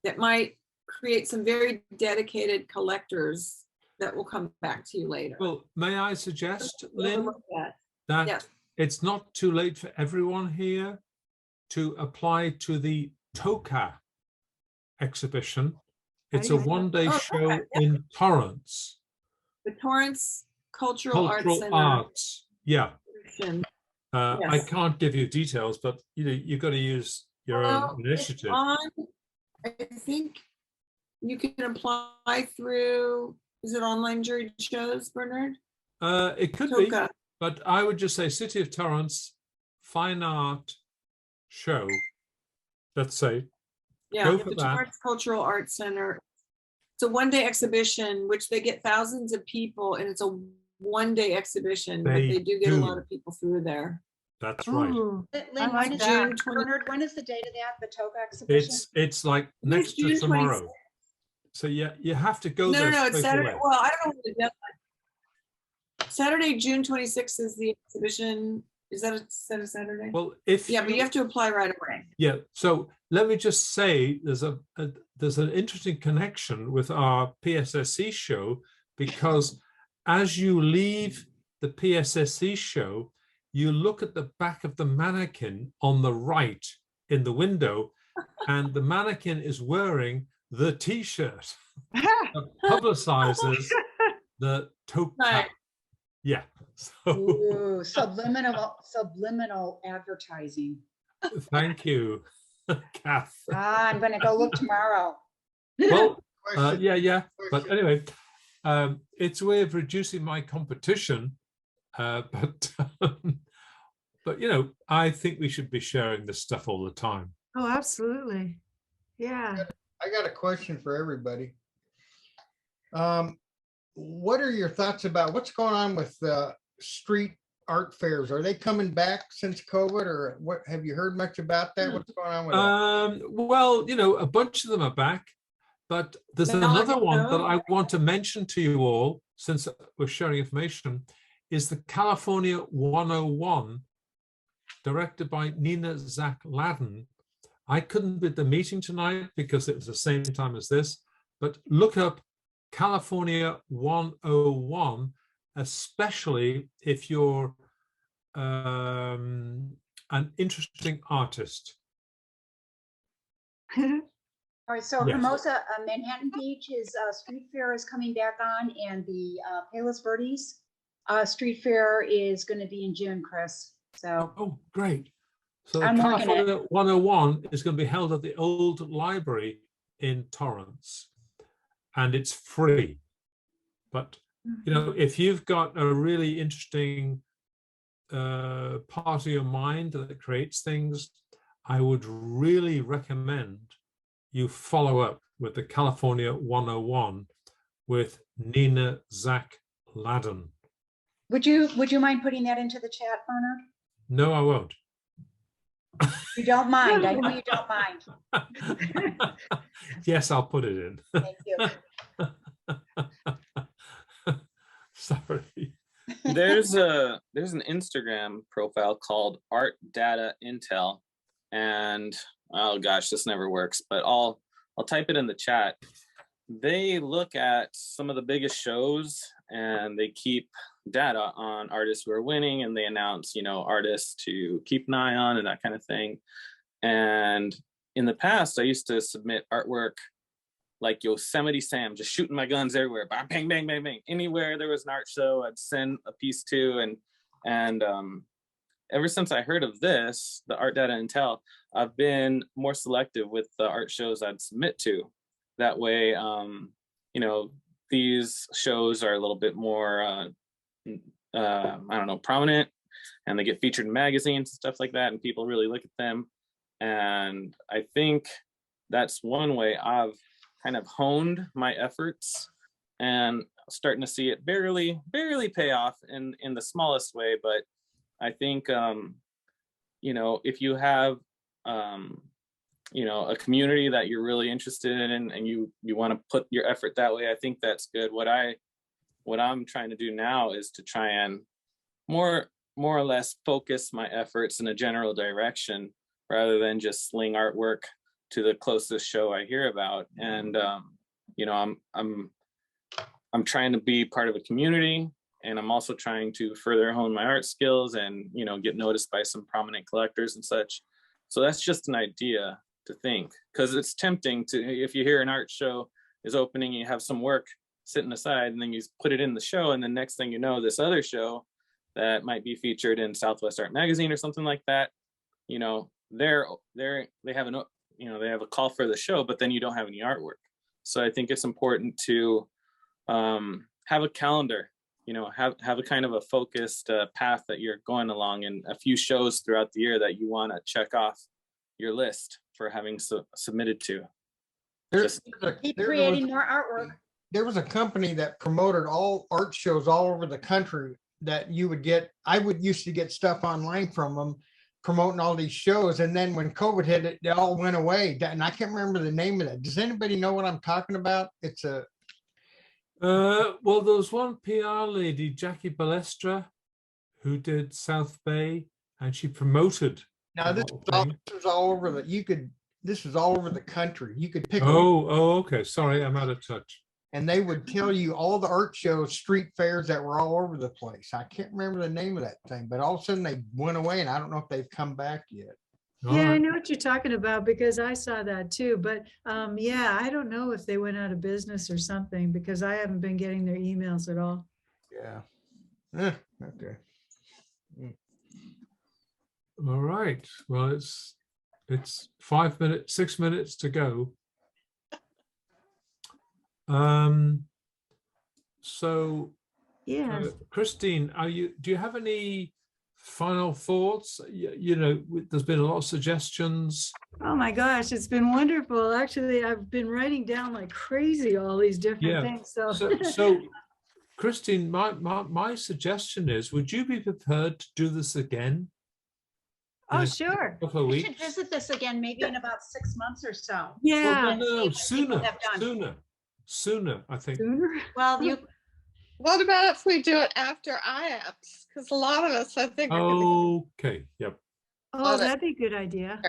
that might create some very dedicated collectors that will come back to you later. Well, may I suggest, Lynn, Overlook that. that Yes. it's not too late for everyone here to apply to the TOCA exhibition. It's a Nice. one-day Oh, show okay, in Torrance. The Torrance Cultural Arts Cultural Center. arts. Yeah. exhibition. I Yes. can't give you details, but you've got to use your Well, own it's initiative. I think you can apply through, is it online jury shows, Bernard? It could be, TOCA. but I would just say City of Torrance Fine Art Show. Let's say. Yeah, Go for the that. Torrance Cultural Arts Center. It's a one-day exhibition, which they get thousands of people, and it's a one-day exhibition, but They they do get a lot do. of people through there. That's right. Ooh, Lynn, I like when is that. that? Bernard, when is the date of that, the TOCA exhibition? It's like I think next it's to June tomorrow. 26th. So yeah, you have to go No, there no, it's straight Saturday. away. Well, I don't know what the deadline. Saturday, June 26th is the exhibition. Is that a Saturday? Well, if Yeah, but you have to apply right away. Yeah, so let me just say there's an interesting connection with our PSSC show, because as you leave the PSSC show, you look at the back of the mannequin on the right in the window, and the mannequin is wearing the t-shirt that publicizes the TOCA. Right. Yeah. So Ooh, subliminal advertising. thank you, Kath. I'm gonna go look tomorrow. Well, Question. yeah. But Question. anyway, it's a way of reducing my competition. But I think we should be sharing this stuff all the time. Oh, absolutely. Yeah. I got a question for everybody. What are your thoughts about what's going on with street art fairs? Are they coming back since COVID, or what? Have you heard much about that? What's going on with that? Well, a bunch of them are back, but there's No, I another don't one know. that I want to mention to you all, since we're sharing information, is the California 101, directed by Nina Zach Ladden. I couldn't be at the meeting tonight because it was the same time as this, but look up California 101, especially if you're an interesting artist. All right, so Yes. Hermosa, Manhattan Beach is street fair is coming back on, and the Palos Verdes street fair is going to be in June, Chris. So Oh, great. So the I'm working it. California 101 is going to be held at the old library in Torrance, and it's free. But, if you've got a really interesting part of your mind that creates things, I would really recommend you follow up with the California 101 with Nina Zach Ladden. would you mind putting that into the chat, Bernard? No, I won't. You don't mind. I know you don't mind. Yes, I'll put it in. Thank you. Sorry. There's an Instagram profile called Art Data Intel, and oh gosh, this never works, but I'll type it in the chat. They look at some of the biggest shows and they keep data on artists who are winning, and they announce, artists to keep an eye on and that kind of thing. And in the past, I used to submit artwork like Yosemite Sam, just shooting my guns everywhere, bang, bang, bang, bang, bang. Anywhere there was an art show, I'd send a piece to. And ever since I heard of this, the Art Data Intel, I've been more selective with the art shows I'd submit to. That way, these shows are a little bit more, prominent. and they get featured in magazines and stuff like that, and people really look at them. And I think that's one way I've kind of honed my efforts and starting to see it barely pay off in the smallest way. But I think, you know, if you have, you know, a community that you're really interested in and you want to put your effort that way, I think that's good. What I'm trying to do now is to try and more or less focus my efforts in a general direction rather than just sling artwork to the closest show I hear about. And you know, I'm trying to be part of a community, and I'm also trying to further hone my art skills and, you know, get noticed by some prominent collectors and such. So that's just an idea to think, because it's tempting to, if you hear an art show is opening, you have some work sitting aside, and then you put it in the show, and the next thing you know, this other show that might be featured in Southwest Art Magazine or something like that, you know, they have a call for the show, but then you don't have any artwork. So I think it's important to have a calendar, you know, have a kind of a focused path that you're going along, and a few shows throughout the year that you want to check off your list for having submitted to. Keep creating more artwork. There was a company that promoted all art shows all over the country that you would get. I used to get stuff online from them promoting all these shows. And then when COVID hit, it all went away. And I can't remember the name of that. Does anybody know what I'm talking about? It's a... Well, there was one PR lady, Jackie Balestra, who did South Bay, and she promoted. Now this is all over this is all over the country. You could pick. Oh, okay. Sorry, I'm out of touch. And they would tell you all the art shows, street fairs that were all over the place. I can't remember the name of that thing, but all of a sudden they went away, and I don't know if they've come back yet. Yeah, I know what you're talking about because I saw that too. But yeah, I don't know if they went out of business or something because I haven't been getting their emails at all. Yeah. Okay. All right. Well, it's 6 minutes to go. So yeah, Christine, do you have any final thoughts? You know, there's been a lot of suggestions. Oh my gosh, it's been wonderful. Actually, I've been writing down like crazy all these different things. So Christine, my suggestion is, would you be prepared to do this again? Oh, sure. We should visit this again maybe in about 6 months or so. Yeah. Well, no, sooner, I think. Sooner? Well, what about if we do it after IAPS? Because a lot of us, I think, okay. Yep. Oh, that'd be a good idea.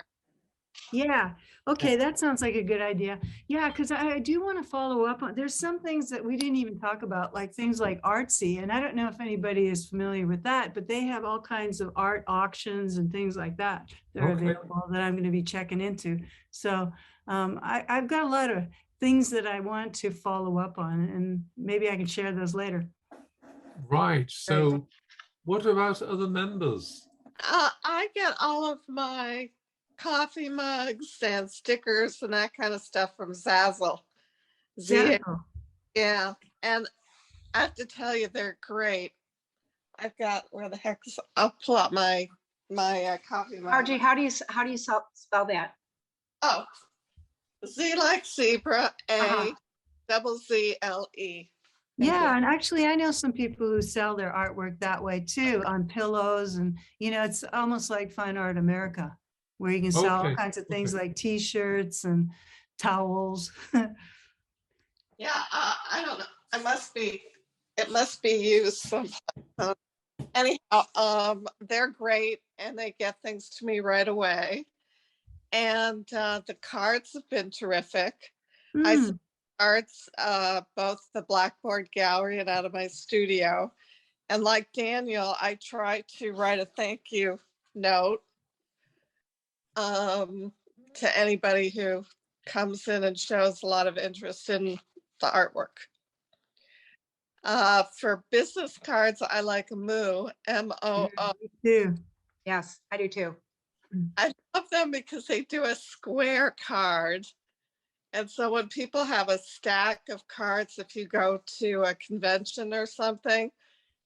Yeah. Okay, that sounds like a good idea. Yeah, because I do want to follow up on, there's some things that we didn't even talk about, like things like Artsy. And I don't know if anybody is familiar with that, but they have all kinds of art auctions and things like that that are available that I'm going to be checking into. So I've got a lot of things that I want to follow up on, and maybe I can share those later. Right. So what about other members? I get all of my coffee mugs and stickers and that kind of stuff from Zazzle. Yeah, and I have to tell you, they're great. I've got, where the heck is, I'll pull out my coffee mug. RJ, how do you spell that? Oh, Z like zebra, AZZLE. Yeah, and actually I know some people who sell their artwork that way too, on pillows, and you know, it's almost like Fine Art America, where you can sell all kinds of things like t-shirts and towels. Yeah, I don't know. It must be used sometime. Anyhow, they're great, and they get things to me right away. And the cards have been terrific. I sell cards, both the Blackboard Gallery and out of my studio. And like Daniel, I try to write a thank you note to anybody who comes in and shows a lot of interest in the artwork. For business cards, I like Moo, M-O-O. Yes, I do too. I love them because they do a square card. And so when people have a stack of cards, if you go to a convention or something,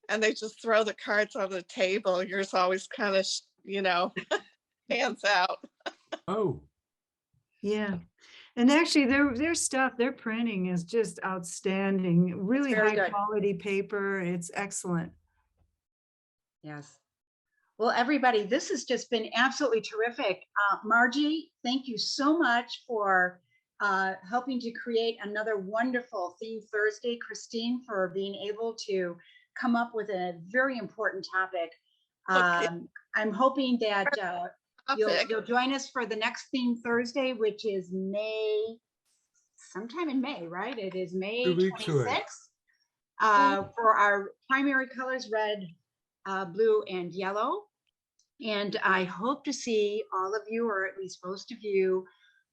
and they just throw the cards on the table. Yours always kind of, hands out. Oh, Yeah. And actually their stuff, their printing is just outstanding, really very high good. quality paper. It's excellent. Yes. Well, everybody, this has just been absolutely terrific. Margie, thank you so much for helping to create another wonderful Theme Thursday. Christine, for being able to come up with a very important topic. I'm hoping that you'll join us for the next Theme Thursday, which is sometime in May, right? It is May 2 weeks away. 26th for our primary colors, red, blue, and yellow. And I hope to see all of you, or at least most of you,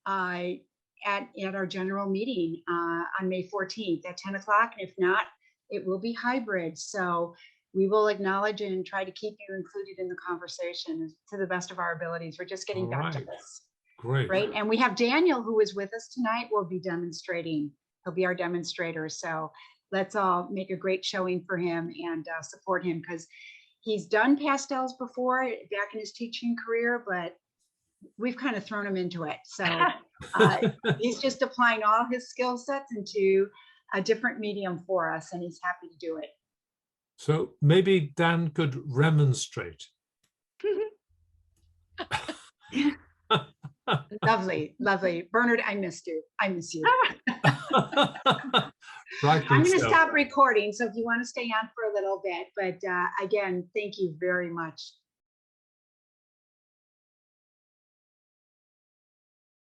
at our general meeting on May 14th at 10 o'clock. And if not, it will be hybrid. So we will acknowledge and try to keep you included in the conversation to the best of our abilities. We're just getting back to this. Great. Right. And we have Daniel, who is with us tonight, will be demonstrating. He'll be our demonstrator. So let's all make a great showing for him and support him, because he's done pastels before back in his teaching career, but we've kind of thrown him into it. So he's just applying all his skill sets into a different medium for us, and he's happy to do it. So maybe Dan could remonstrate. Lovely, lovely. Bernard, I missed you. I miss you. Right. I'm going to stop recording. So if you want to stay on for a little bit, but again, thank you very much.